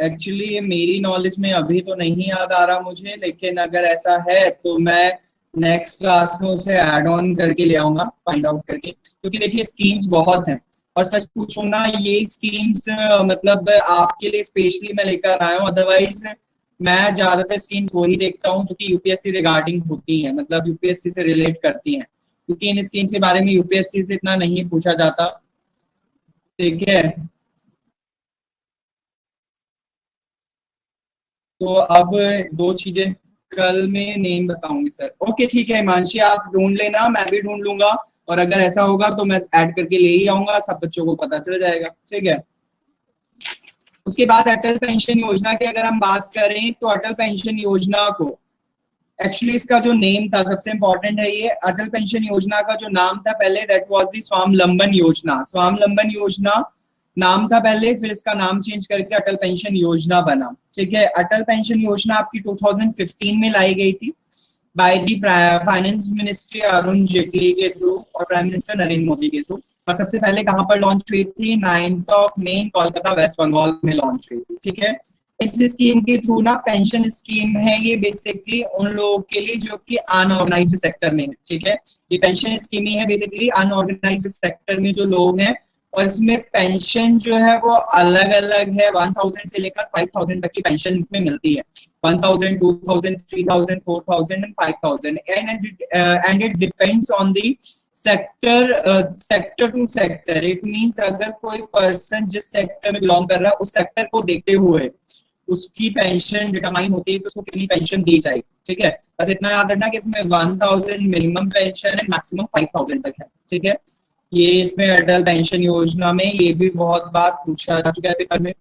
एक्चुअली मेरी नॉलेज में अभी तो नहीं याद आ रहा मुझे, लेकिन अगर ऐसा है तो मैं नेक्स्ट क्लास में उसे ऐड ऑन करके ले आऊंगा, फाइंड आउट करके। क्योंकि देखिए स्कीम्स बहुत हैं, और सच पूछूं ना ये स्कीम्स मतलब आपके लिए स्पेशली मैं लेकर आया हूँ। अदरवाइज मैं ज्यादातर स्कीम्स वही देखता हूँ जो कि यूपीएससी रिगार्डिंग होती है, मतलब यूपीएससी से रिलेट करती हैं, क्योंकि इन स्कीम्स के बारे में यूपीएससी से इतना नहीं पूछा जाता, ठीक है। तो अब दो चीजें कल में नेम बताऊंगी सर, ओके ठीक है हिमांशी, आप ढूंढ लेना, मैं भी ढूंढ लूंगा, और अगर ऐसा होगा तो मैं ऐड करके ले ही आऊंगा, सब बच्चों को पता चल जाएगा, ठीक है। उसके बाद अटल पेंशन योजना की अगर हम बात करें तो अटल पेंशन योजना को एक्चुअली इसका जो नेम था सबसे इंपॉर्टेंट है, ये अटल पेंशन योजना का जो नाम था पहले दैट वाज दी स्वावलंबन योजना। स्वावलंबन योजना नाम था पहले, फिर इसका नाम चेंज करके अटल पेंशन योजना बना, ठीक है। अटल पेंशन योजना आपकी 2015 में लाई गई थी by the finance ministry Arun Jaitley के थ्रू और प्राइम मिनिस्टर नरेंद्र मोदी के थ्रू। और सबसे पहले कहाँ पर लॉन्च हुई थी? 9 कोलकाता वेस्ट बंगाल में लॉन्च हुई थी, ठीक है। इस स्कीम के थ्रू ना, पेंशन स्कीम है ये बेसिकली उन लोगों के लिए जो कि अनऑर्गेनाइज्ड सेक्टर में है, ठीक है। ये पेंशन स्कीम ही है बेसिकली अनऑर्गेनाइज्ड सेक्टर में जो लोग हैं, और इसमें पेंशन जो है वो अलग अलग है। 1000 से लेकर 5000 तक की पेंशन इसमें मिलती है। 1000, 2000, 3000, 4000 and 5000, and it depends on the sector, sector to sector. It means अगर कोई पर्सन जिस सेक्टर में बिलोंग कर रहा है उस सेक्टर को देखते हुए उसकी पेंशन डिटरमाइन होती है कि उसको कितनी पेंशन दी जाएगी, ठीक है। बस इतना याद रखना कि इसमें 1000 मिनिमम पेंशन है, मैक्सिमम 5000 तक है, ठीक है। ये इसमें अटल पेंशन योजना में ये भी बहुत बार पूछा जा चुका है पेपर में।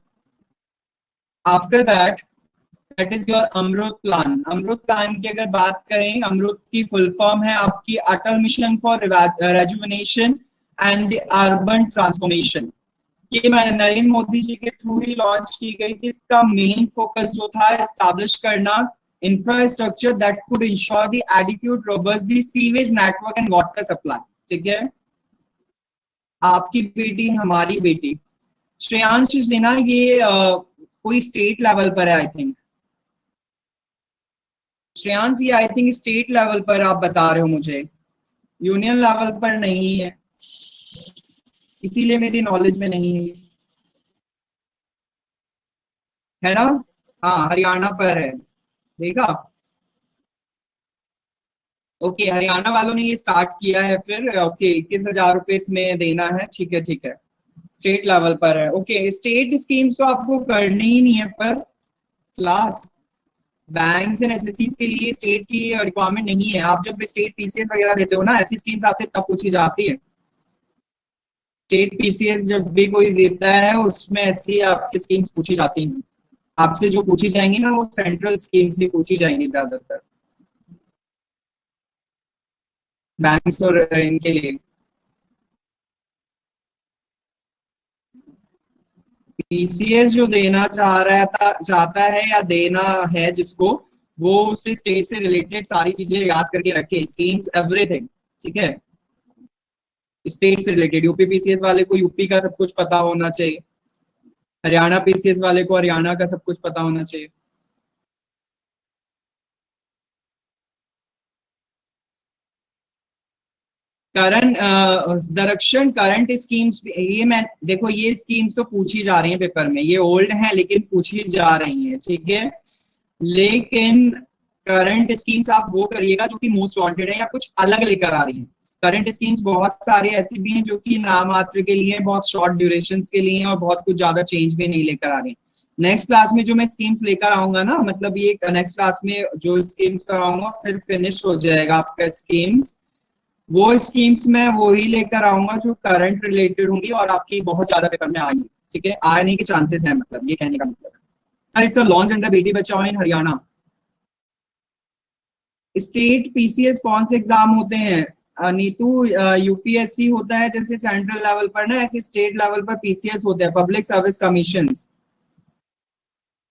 After that is your Amrit plan. Amrit plan की अगर बात करें, अमृत की फुल फॉर्म है आपकी Atal mission for rejuvenation and urban transformation. ये नरेंद्र मोदी जी के थ्रू ही लॉन्च की गई थी। इसका मेन फोकस जो था एस्टैब्लिश करना infrastructure that could ensure the adequate robust the sewage network and water supply, ठीक है। आपकी बेटी हमारी बेटी, श्रेयांश सिन्हा, ये कोई स्टेट लेवल पर है आई थिंक। श्रेयांश ये आई थिंक स्टेट लेवल पर आप बता रहे हो मुझे, यूनियन लेवल पर नहीं है, इसीलिए मेरी नॉलेज में नहीं है, है ना? हाँ, हरियाणा पर है, देखा। ओके, हरियाणा वालों ने ये स्टार्ट किया है फिर। ओके, 21,000 रुपए इसमें देना है, ठीक है ठीक है। स्टेट लेवल पर है, ओके। स्टेट स्कीम्स तो आपको करनी ही नहीं है पर क्लास, बैंक्स एंड एसएससीज के लिए स्टेट की रिक्वायरमेंट नहीं है। आप जब स्टेट पीसीएस वगैरह देते हो ना, ऐसी स्कीम्स आपसे तब पूछी जाती है। स्टेट पीसीएस जब भी कोई देता है उसमें ऐसी आपकी स्कीम्स पूछी जाती हैं। आपसे जो पूछी जाएंगी ना वो सेंट्रल स्कीम्स ही पूछी जाएंगी ज्यादातर, बैंक्स और इनके लिए। पीसीएस जो देना चाहता है या देना है जिसको, वो उसे स्टेट से रिलेटेड सारी चीजें याद करके रखे, स्कीम्स एवरीथिंग, ठीक है। स्टेट से रिलेटेड यूपी पीसीएस वाले को यूपी का सब कुछ पता होना चाहिए, हरियाणा पीसीएस वाले को हरियाणा का सब कुछ पता होना चाहिए। करंट दरक्षण करंट स्कीम्स, ये मैं देखो, ये स्कीम्स तो पूछी जा रही हैं पेपर में, ये ओल्ड हैं लेकिन पूछी जा रही हैं, ठीक है। लेकिन करंट स्कीम्स आप वो करिएगा जो कि मोस्ट वांटेड है या कुछ अलग लेकर आ रही हैं। करंट स्कीम्स बहुत सारे ऐसी भी हैं जो कि नाम मात्र के लिए, बहुत शॉर्ट ड्यूरेशन के लिए हैं और बहुत कुछ ज्यादा चेंज भी नहीं लेकर आ रही हैं। नेक्स्ट क्लास में जो मैं स्कीम्स लेकर आऊंगा ना, मतलब ये नेक्स्ट क्लास में जो स्कीम्स कराऊंगा फिर फिनिश हो जाएगा आपका स्कीम्स। वो स्कीम्स में वो ही लेकर आऊंगा जो करंट रिलेटेड होंगी और आपकी बहुत ज्यादा पेपर में आएंगी, ठीक है। आने के चांसेस है, मतलब ये कहने का मतलब है। Sir, it's launch under Beti Bachao in Haryana. State PCS कौन से एग्जाम होते हैं नीतू? यूपीएससी होता है जैसे सेंट्रल लेवल पर ना, ऐसे स्टेट लेवल पर पीसीएस होते हैं, public service commission,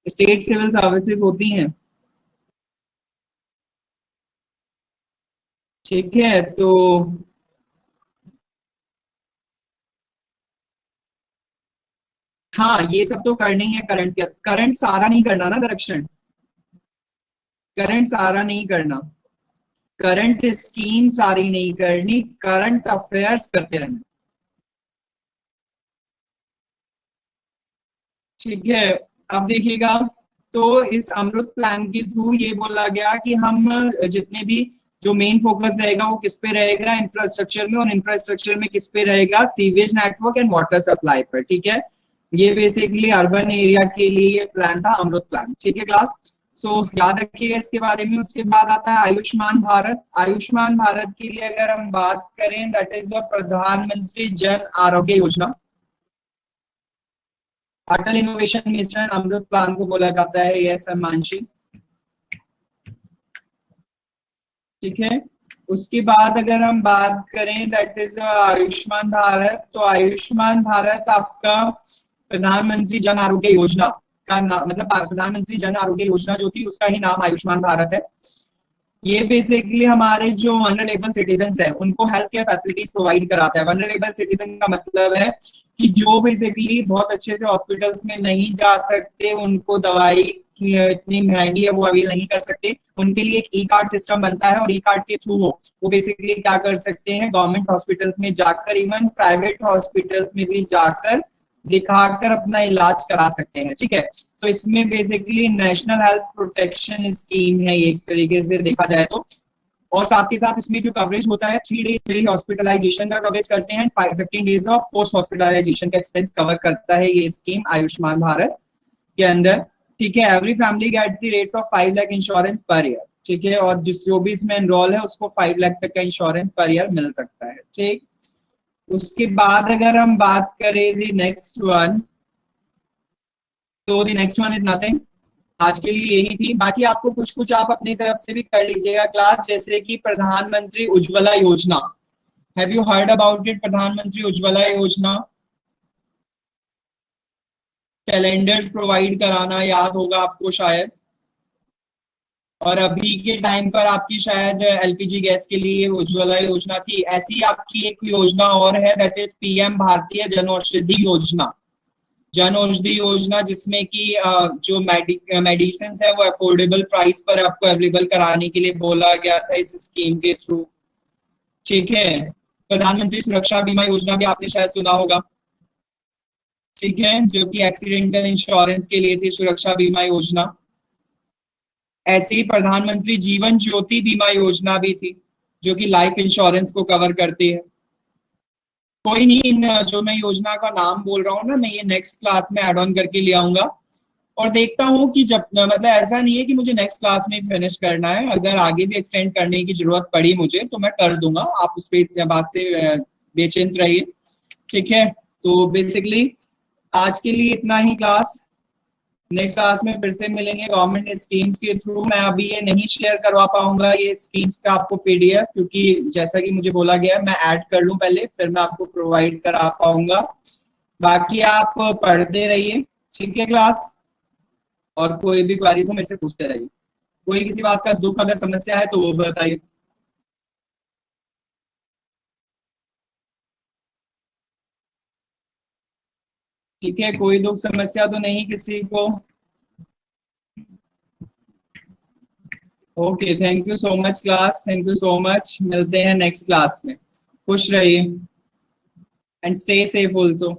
state civil services होती हैं, ठीक है। तो हाँ, ये सब तो करनी है। करंट सारा नहीं करना ना दरक्षण, करंट सारा नहीं करना, करंट स्कीम सारी नहीं करनी, करंट अफेयर्स करते रहना, ठीक है। अब देखिएगा, तो इस अमृत प्लान के थ्रू ये बोला गया कि हम जितने भी, जो मेन फोकस रहेगा वो किस पे रहेगा? इंफ्रास्ट्रक्चर में, और इंफ्रास्ट्रक्चर में किस पे रहेगा? Sewage network and water supply पर, ठीक है। ये बेसिकली अर्बन एरिया के लिए प्लान था, अमृत प्लान, ठीक है क्लास। सो याद रखिएगा इसके बारे में। उसके बाद आता है आयुष्मान भारत। आयुष्मान भारत के लिए अगर हम बात करें, दैट इज द प्रधानमंत्री जन आरोग्य योजना। अटल इनोवेशन मिशन अमृत प्लान को बोला जाता है, यस मानसी, ठीक है। उसके बाद अगर हम बात करें, दैट इज आयुष्मान भारत। तो आयुष्मान भारत आपका प्रधानमंत्री जन आरोग्य योजना का नाम, मतलब प्रधानमंत्री जन आरोग्य योजना जो थी उसका ही नाम आयुष्मान भारत है। ये बेसिकली हमारे जो वनरेबल सिटीजन है उनको हेल्थ केयर फैसिलिटीज प्रोवाइड कराता है। वनरेबल सिटीजन का मतलब है कि जो बेसिकली बहुत अच्छे से हॉस्पिटल्स में नहीं जा सकते, उनको दवाई की इतनी महंगी है वो अभी नहीं कर सकते, उनके लिए एक ई कार्ड सिस्टम बनता है, और ई कार्ड के थ्रू वो बेसिकली क्या कर सकते हैं, गवर्नमेंट हॉस्पिटल्स में जाकर, इवन प्राइवेट हॉस्पिटल्स में भी जाकर दिखाकर अपना इलाज करा सकते हैं। ठीक है, तो इसमें basically national health protection scheme है एक तरीके से देखा जाए तो। और साथ के साथ इसमें जो कवरेज होता है 3 डेज हॉस्पिटलाइजेशन का कवरेज करते हैं, 15 डेज ऑफ पोस्ट हॉस्पिटलाइजेशन का एक्सपेंस कवर करता है ये स्कीम आयुष्मान भारत के अंदर। ठीक है, every family gets the rates of 5 lakh insurance per year. ठीक है, और जिस जो भी इसमें एनरोल है उसको 5 लाख तक का इंश्योरेंस पर ईयर मिल सकता है। ठीक, उसके बाद अगर हम बात करें द नेक्स्ट वन, तो the next one is nothing, आज के लिए यही थी। बाकी आपको कुछ कुछ आप अपनी तरफ से भी कर लीजिएगा क्लास, जैसे कि प्रधानमंत्री उज्ज्वला योजना। Have you heard about it? प्रधानमंत्री उज्ज्वला योजना कैलेंडर्स प्रोवाइड कराना याद होगा आपको शायद। और अभी के टाइम पर आपकी शायद एलपीजी गैस के लिए उज्ज्वला योजना थी। ऐसी आपकी एक योजना और है, दैट इज पीएम भारतीय जन औषधि योजना। जन औषधि योजना जिसमें कि जो मेडिसिन है वो अफोर्डेबल प्राइस पर आपको अवेलेबल कराने के लिए बोला गया था इस स्कीम के थ्रू। ठीक है, प्रधानमंत्री सुरक्षा बीमा योजना भी आपने शायद सुना होगा। ठीक है, जो कि एक्सीडेंटल इंश्योरेंस के लिए थी सुरक्षा बीमा योजना। ऐसे ही प्रधानमंत्री जीवन ज्योति बीमा योजना भी थी, जो कि लाइफ इंश्योरेंस को कवर करती है। कोई नहीं, इन जो मैं योजना का नाम बोल रहा हूँ ना, मैं ये नेक्स्ट क्लास में एड ऑन करके ले आऊंगा। और देखता हूँ कि जब मतलब ऐसा नहीं है कि मुझे नेक्स्ट क्लास में फिनिश करना है, अगर आगे भी एक्सटेंड करने की जरूरत पड़ी मुझे तो मैं कर दूंगा, आप उस पर बात से बेचिंत रहिए। ठीक है, तो बेसिकली आज के लिए इतना ही क्लास। नेक्स्ट क्लास में फिर से मिलेंगे गवर्नमेंट स्कीम्स के थ्रू। मैं अभी ये नहीं शेयर करवा पाऊंगा ये स्कीम्स का आपको पीडीएफ, क्योंकि जैसा कि मुझे बोला गया है मैं ऐड कर लूं पहले, फिर मैं आपको प्रोवाइड करा पाऊंगा। बाकी आप पढ़ते रहिए। ठीक है क्लास, और कोई भी क्वारीज हो मेरे से पूछते रहिए। कोई किसी बात का दुख अगर समस्या है तो वो बताइए। ठीक है, कोई दुख समस्या तो नहीं किसी को? Okay, thank you so much class, thank you so much. मिलते हैं नेक्स्ट क्लास में। खुश रहिए एंड स्टे सेफ ऑल्सो।